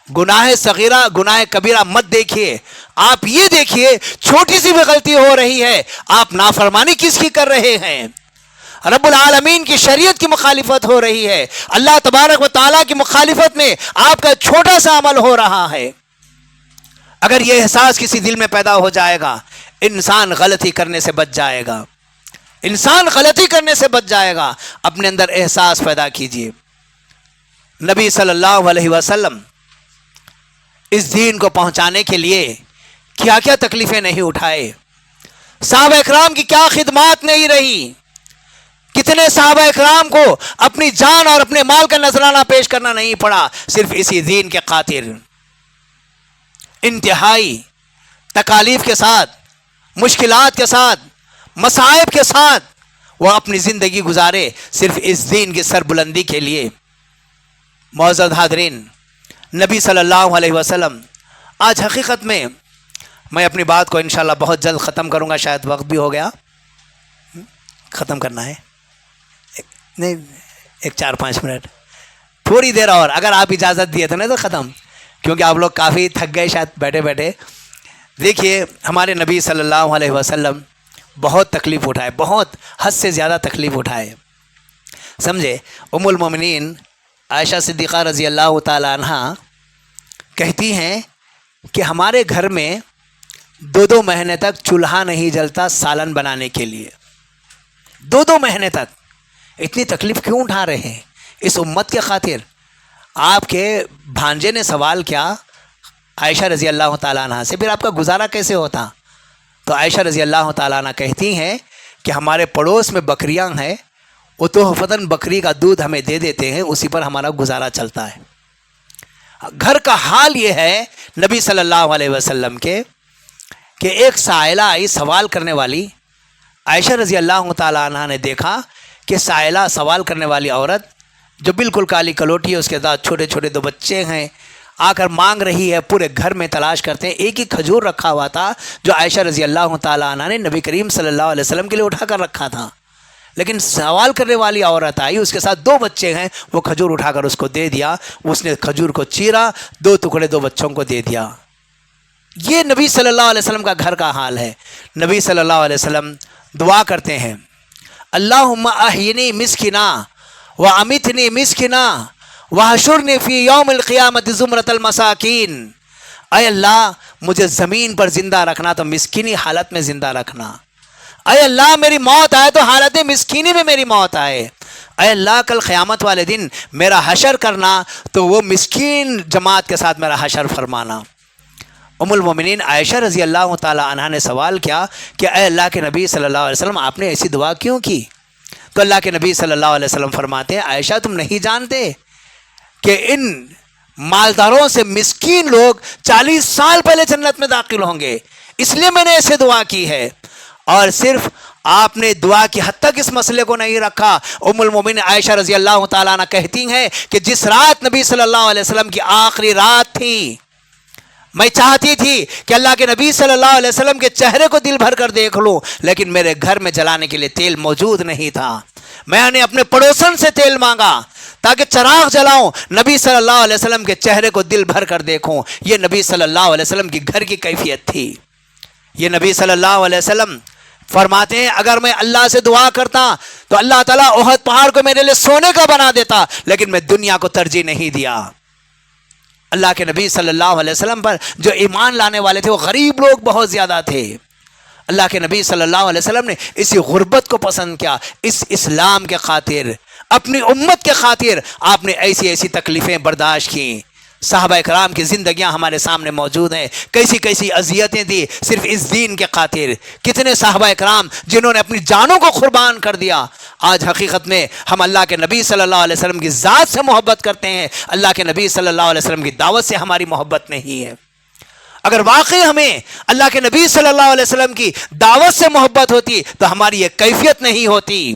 گناہ صغیرہ گناہ کبیرہ مت دیکھیے، آپ یہ دیکھیے چھوٹی سی بھی غلطی ہو رہی ہے، آپ نافرمانی کس کی کر رہے ہیں؟ رب العالمین کی شریعت کی مخالفت ہو رہی ہے، اللہ تبارک و تعالیٰ کی مخالفت میں آپ کا چھوٹا سا عمل ہو رہا ہے۔ اگر یہ احساس کسی دل میں پیدا ہو جائے گا، انسان غلطی کرنے سے بچ جائے گا، انسان غلطی کرنے سے بچ جائے گا۔ اپنے اندر احساس پیدا کیجئے۔ نبی صلی اللہ علیہ وسلم اس دین کو پہنچانے کے لیے کیا کیا تکلیفیں نہیں اٹھائے، صحابہ اکرام کی کیا خدمات نہیں رہی، کتنے صحابہ اکرام کو اپنی جان اور اپنے مال کا نذرانہ پیش کرنا نہیں پڑا، صرف اسی دین کے خاطر۔ انتہائی تکالیف کے ساتھ، مشکلات کے ساتھ، مصائب کے ساتھ وہ اپنی زندگی گزارے، صرف اس دین کی سربلندی کے لیے۔ معزز حاضرین، نبی صلی اللہ علیہ وسلم، آج حقیقت میں اپنی بات کو انشاءاللہ بہت جلد ختم کروں گا، شاید وقت بھی ہو گیا، ختم کرنا ہے نہیں، ایک 4-5 منٹ، تھوڑی دیر اور اگر آپ اجازت دیے تھے نا تو ختم، کیونکہ آپ لوگ کافی تھک گئے شاید بیٹھے بیٹھے۔ دیکھیے ہمارے نبی صلی اللہ علیہ وسلم بہت تکلیف اٹھائے، بہت حد سے زیادہ تکلیف اٹھائے، سمجھے۔ ام المومنین عائشہ صدیقہ رضی اللہ تعالی عنہ کہتی ہیں کہ ہمارے گھر میں 2 مہینے تک چولہا نہیں جلتا سالن بنانے کے لیے، 2 مہینے تک۔ اتنی تکلیف کیوں اٹھا رہے ہیں اس امت کے خاطر؟ آپ کے بھانجے نے سوال کیا عائشہ رضی اللہ تعالیٰ عنہ سے، پھر آپ کا گزارا کیسے ہوتا؟ تو عائشہ رضی اللہ تعالیٰ عنہ کہتی ہیں کہ ہمارے پڑوس میں بکریاں ہیں، وہ تحفتاً بکری کا دودھ ہمیں دے دیتے ہیں، اسی پر ہمارا گزارا چلتا ہے۔ گھر کا حال یہ ہے نبی صلی اللہ علیہ وسلم کے کہ ایک سائلہ آئی سوال کرنے والی، عائشہ رضی اللہ تعالیٰ عنہ نے دیکھا کہ سائلہ سوال کرنے والی عورت جو بالکل کالی کلوٹی ہے، اس کے ساتھ چھوٹے چھوٹے 2 بچے ہیں، آ کر مانگ رہی ہے، پورے گھر میں تلاش کرتے ہیں۔ ایک ہی کھجور رکھا ہوا تھا جو عائشہ رضی اللہ تعالیٰ عنہ نے نبی کریم صلی اللہ علیہ وسلم کے لیے اٹھا کر رکھا تھا، لیکن سوال کرنے والی عورت آئی، اس کے ساتھ 2 بچے ہیں، وہ کھجور اٹھا کر اس کو دے دیا، اس نے کھجور کو چیرا، 2 ٹکڑے 2 بچوں کو دے دیا۔ یہ نبی صلی اللہ علیہ وسلم کا گھر کا حال ہے۔ نبی صلی اللہ علیہ وسلم دعا کرتے ہیں، اللہم احینی مسکنا وامیتنی مسکنا وحشرنی فی یوم القیامت زمرۃ المساکین۔ اے اللہ مجھے زمین پر زندہ رکھنا تو مسکینی حالت میں زندہ رکھنا، اے اللہ میری موت آئے تو حالت مسکینی میں میری موت آئے، اے اللہ کل قیامت والے دن میرا حشر کرنا تو وہ مسکین جماعت کے ساتھ میرا حشر فرمانا۔ ام المومنین عائشہ رضی اللہ تعالی عنہ نے سوال کیا کہ اے اللہ کے نبی صلی اللہ علیہ وسلم آپ نے ایسی دعا کیوں کی؟ تو اللہ کے نبی صلی اللہ علیہ وسلم فرماتے ہیں، عائشہ تم نہیں جانتے کہ ان مالداروں سے مسکین لوگ 40 سال پہلے جنت میں داخل ہوں گے، اس لیے میں نے ایسے دعا کی ہے۔ اور صرف آپ نے دعا کی حد تک اس مسئلے کو نہیں رکھا۔ ام المومنین عائشہ رضی اللہ تعالیٰ عنہ کہتی ہیں کہ جس رات نبی صلی اللہ علیہ وسلم کی آخری رات تھی، میں چاہتی تھی کہ اللہ کے نبی صلی اللہ علیہ وسلم کے چہرے کو دل بھر کر دیکھ لوں، لیکن میرے گھر میں جلانے کے لیے تیل موجود نہیں تھا۔ میں نے اپنے پڑوسن سے تیل مانگا تاکہ چراغ جلاؤں، نبی صلی اللہ علیہ وسلم کے چہرے کو دل بھر کر دیکھوں۔ یہ نبی صلی اللہ علیہ وسلم کی گھر کی کیفیت تھی۔ یہ نبی صلی اللہ علیہ وسلم فرماتے ہیں اگر میں اللہ سے دعا کرتا تو اللہ تعالیٰ احد پہاڑ کو میرے لیے سونے کا بنا دیتا، لیکن میں دنیا کو ترجیح نہیں دیا۔ اللہ کے نبی صلی اللہ علیہ وسلم پر جو ایمان لانے والے تھے وہ غریب لوگ بہت زیادہ تھے۔ اللہ کے نبی صلی اللہ علیہ وسلم نے اسی غربت کو پسند کیا، اس اسلام کے خاطر، اپنی امت کے خاطر آپ نے ایسی ایسی تکلیفیں برداشت کی۔ صحابہ اکرام کی زندگیاں ہمارے سامنے موجود ہیں، کیسی کیسی اذیتیں دی صرف اس دین کے خاطر۔ کتنے صحابہ اکرام جنہوں نے اپنی جانوں کو قربان کر دیا۔ آج حقیقت میں ہم اللہ کے نبی صلی اللہ علیہ وسلم کی ذات سے محبت کرتے ہیں، اللہ کے نبی صلی اللہ علیہ وسلم کی دعوت سے ہماری محبت نہیں ہے۔ اگر واقعی ہمیں اللہ کے نبی صلی اللہ علیہ وسلم کی دعوت سے محبت ہوتی تو ہماری یہ کیفیت نہیں ہوتی۔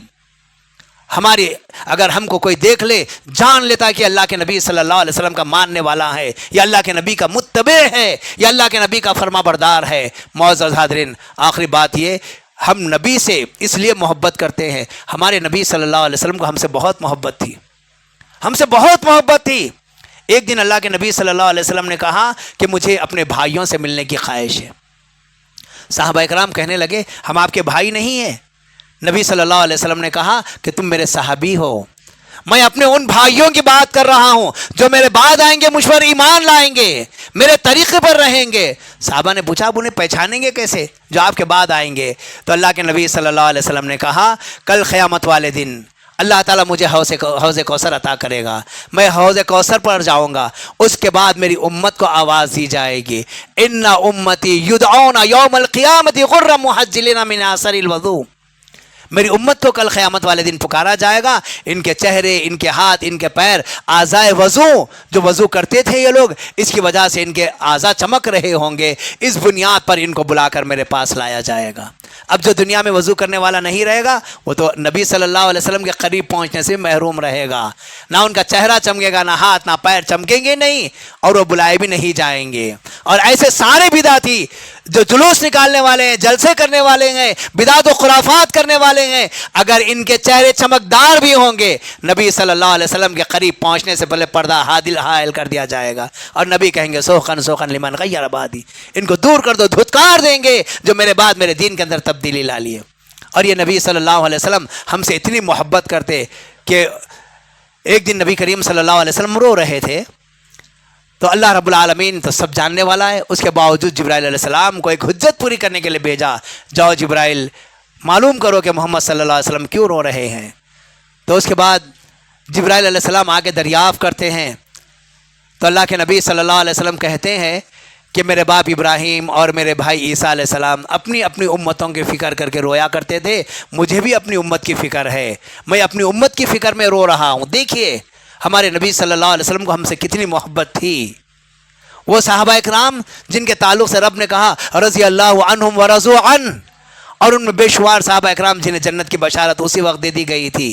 ہماری اگر ہم کو کوئی دیکھ لے جان لیتا کہ اللہ کے نبی صلی اللہ علیہ وسلم کا ماننے والا ہے یا اللہ کے نبی کا متبع ہے یا اللہ کے نبی کا فرما بردار ہے۔ معزز حاضرین، آخری بات یہ، ہم نبی سے اس لیے محبت کرتے ہیں، ہمارے نبی صلی اللہ علیہ وسلم کو ہم سے بہت محبت تھی، ہم سے بہت محبت تھی۔ ایک دن اللہ کے نبی صلی اللہ علیہ وسلم نے کہا کہ مجھے اپنے بھائیوں سے ملنے کی خواہش ہے۔ صحابہ اکرام کہنے لگے ہم آپ کے بھائی نہیں ہیں۔ نبی صلی اللہ علیہ وسلم نے کہا کہ تم میرے صحابی ہو، میں اپنے ان بھائیوں کی بات کر رہا ہوں جو میرے بعد آئیں گے، مجھ پر ایمان لائیں گے، میرے طریقے پر رہیں گے۔ صحابہ نے پوچھا آپ انہیں پہچانیں گے کیسے جو آپ کے بعد آئیں گے؟ تو اللہ کے نبی صلی اللہ علیہ وسلم نے کہا کل قیامت والے دن اللہ تعالیٰ مجھے حوض کوثر عطا کرے گا، میں حوض کوثر پر جاؤں گا، اس کے بعد میری امت کو آواز دی جائے گی، ان امتی یدعون یوم القیامت غرا محجلین من اثر الوضوء، میری امت کو کل قیامت والے دن پکارا جائے گا، ان کے چہرے، ان کے ہاتھ، ان کے پیر اعضائے وضو، جو وضو کرتے تھے یہ لوگ، اس کی وجہ سے ان کے اعضاء چمک رہے ہوں گے، اس بنیاد پر ان کو بلا کر میرے پاس لایا جائے گا۔ اب جو دنیا میں وضو کرنے والا نہیں رہے گا وہ تو نبی صلی اللہ علیہ وسلم کے قریب پہنچنے سے محروم رہے گا، نہ ان کا چہرہ چمکے گا، نہ ہاتھ نہ پیر چمکیں گے نہیں، اور وہ بلائے بھی نہیں جائیں گے۔ اور ایسے سارے بدعتی جو جلوس نکالنے والے ہیں، جلسے کرنے والے ہیں، بدعت و خرافات کرنے والے ہیں، اگر ان کے چہرے چمکدار بھی ہوں گے، نبی صلی اللہ علیہ وسلم کے قریب پہنچنے سے پہلے پردہ حائل کر دیا جائے گا، اور نبی کہیں گے سوخن سوخن لمن غیر بادی، ان کو دور کر دو، دھتکار دیں گے جو میرے بعد میرے دین کے اندر تبدیلی لا لیے۔ اور یہ نبی صلی اللہ علیہ وسلم ہم سے اتنی محبت کرتے کہ ایک دن نبی کریم صلی اللہ علیہ وسلم رو رہے تھے، تو اللہ رب العالمین تو سب جاننے والا ہے، اس کے باوجود جبرائیل علیہ السلام کو ایک حجت پوری کرنے کے لیے بھیجا، جاؤ جبرائیل معلوم کرو کہ محمد صلی اللہ علیہ وسلم کیوں رو رہے ہیں۔ تو اس کے بعد جبرائیل علیہ السلام آگے دریافت کرتے ہیں، تو اللہ کے نبی صلی اللہ علیہ وسلم کہتے ہیں کہ میرے باپ ابراہیم اور میرے بھائی عیسیٰ علیہ السلام اپنی اپنی امتوں کی فکر کر کے رویا کرتے تھے، مجھے بھی اپنی امت کی فکر ہے، میں اپنی امت کی فکر میں رو رہا ہوں۔ دیکھیے ہمارے نبی صلی اللہ علیہ وسلم کو ہم سے کتنی محبت تھی۔ وہ صحابہ اکرام جن کے تعلق سے رب نے کہا رضی اللہ عنہم ورضوا عنہ، اور ان میں بے شمار صحابہ اکرام جنہیں جنت کی بشارت اسی وقت دے دی گئی تھی،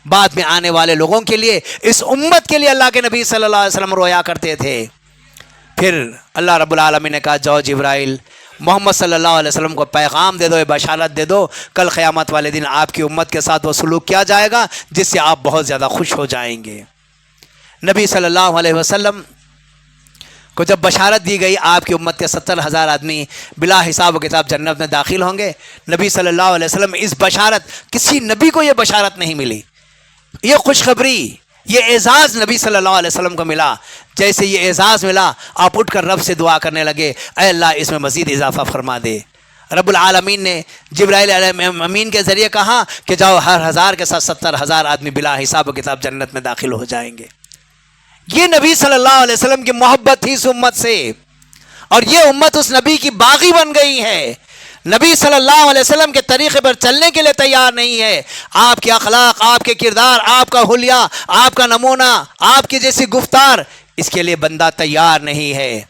بعد میں آنے والے لوگوں کے لیے، اس امت کے لیے اللہ کے نبی صلی اللہ علیہ وسلم رویا کرتے تھے۔ پھر اللہ رب العالمین نے کہا جاؤ جبرائیل محمد صلی اللہ علیہ وسلم کو پیغام دے دو، بشارت دے دو، کل قیامت والے دن آپ کی امت کے ساتھ وہ سلوک کیا جائے گا جس سے آپ بہت زیادہ خوش ہو جائیں گے۔ نبی صلی اللہ علیہ وسلم کو جب بشارت دی گئی آپ کی امت کے 70,000 آدمی بلا حساب و کتاب جنت میں داخل ہوں گے، نبی صلی اللہ علیہ وسلم اس بشارت، کسی نبی کو یہ بشارت نہیں ملی، یہ خوشخبری، یہ اعزاز نبی صلی اللہ علیہ وسلم کو ملا۔ جیسے یہ اعزاز ملا آپ اٹھ کر رب سے دعا کرنے لگے اے اللہ اس میں مزید اضافہ فرما دے۔ رب العالمین نے جبرائیل علیہ امین کے ذریعے کہا کہ جاؤ ہر 1000 کے ساتھ 70,000 آدمی بلا حساب و کتاب جنت میں داخل ہو جائیں گے۔ یہ نبی صلی اللہ علیہ وسلم کی محبت تھی اس امت سے، اور یہ امت اس نبی کی باغی بن گئی ہے، نبی صلی اللہ علیہ وسلم کے طریقے پر چلنے کے لیے تیار نہیں ہے۔ آپ کے اخلاق، آپ کے کردار، آپ کا حلیہ، آپ کا نمونہ، آپ کی جیسی گفتار، اس کے لیے بندہ تیار نہیں ہے۔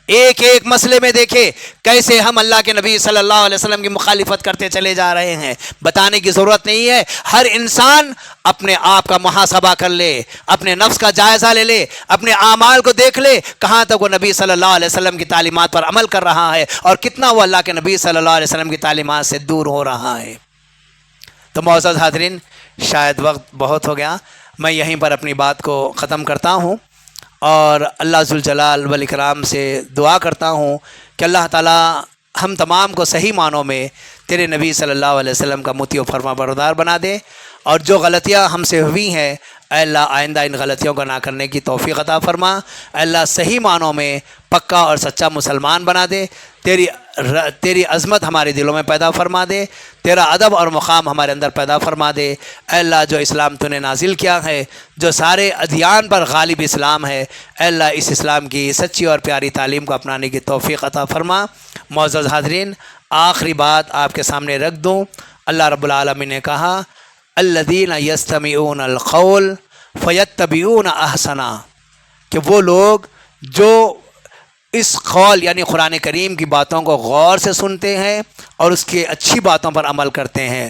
ایک ایک مسئلے میں دیکھے کیسے ہم اللہ کے نبی صلی اللہ علیہ وسلم کی مخالفت کرتے چلے جا رہے ہیں۔ بتانے کی ضرورت نہیں ہے، ہر انسان اپنے آپ کا محاسبہ کر لے، اپنے نفس کا جائزہ لے لے، اپنے اعمال کو دیکھ لے، کہاں تک وہ نبی صلی اللہ علیہ وسلم کی تعلیمات پر عمل کر رہا ہے اور کتنا وہ اللہ کے نبی صلی اللہ علیہ وسلم کی تعلیمات سے دور ہو رہا ہے۔ تو معزز حاضرین، شاید وقت بہت ہو گیا، میں یہیں پر اپنی بات کو ختم کرتا ہوں، اور اللہ ذوالجلال والاکرام سے دعا کرتا ہوں کہ اللہ تعالی ہم تمام کو صحیح معنوں میں تیرے نبی صلی اللہ علیہ وسلم کا مطیع و فرما بردار بنا دے، اور جو غلطیاں ہم سے ہوئی ہیں اے اللہ آئندہ ان غلطیوں کو نہ کرنے کی توفیق عطا فرما۔ اے اللہ صحیح معنوں میں پکا اور سچا مسلمان بنا دے، تیری عظمت ہمارے دلوں میں پیدا فرما دے، تیرا ادب اور مقام ہمارے اندر پیدا فرما دے۔ اے اللہ جو اسلام تو نے نازل کیا ہے، جو سارے ادیان پر غالب اسلام ہے، اے اللہ اس اسلام کی سچی اور پیاری تعلیم کو اپنانے کی توفیق عطا فرما۔ معزز حاضرین، آخری بات آپ کے سامنے رکھ دوں، اللہ رب العالمین نے کہا الذین یستمعون القول فیتبعون احسنا، کہ وہ لوگ جو اس قول یعنی قرآن کریم کی باتوں کو غور سے سنتے ہیں اور اس کی اچھی باتوں پر عمل کرتے ہیں،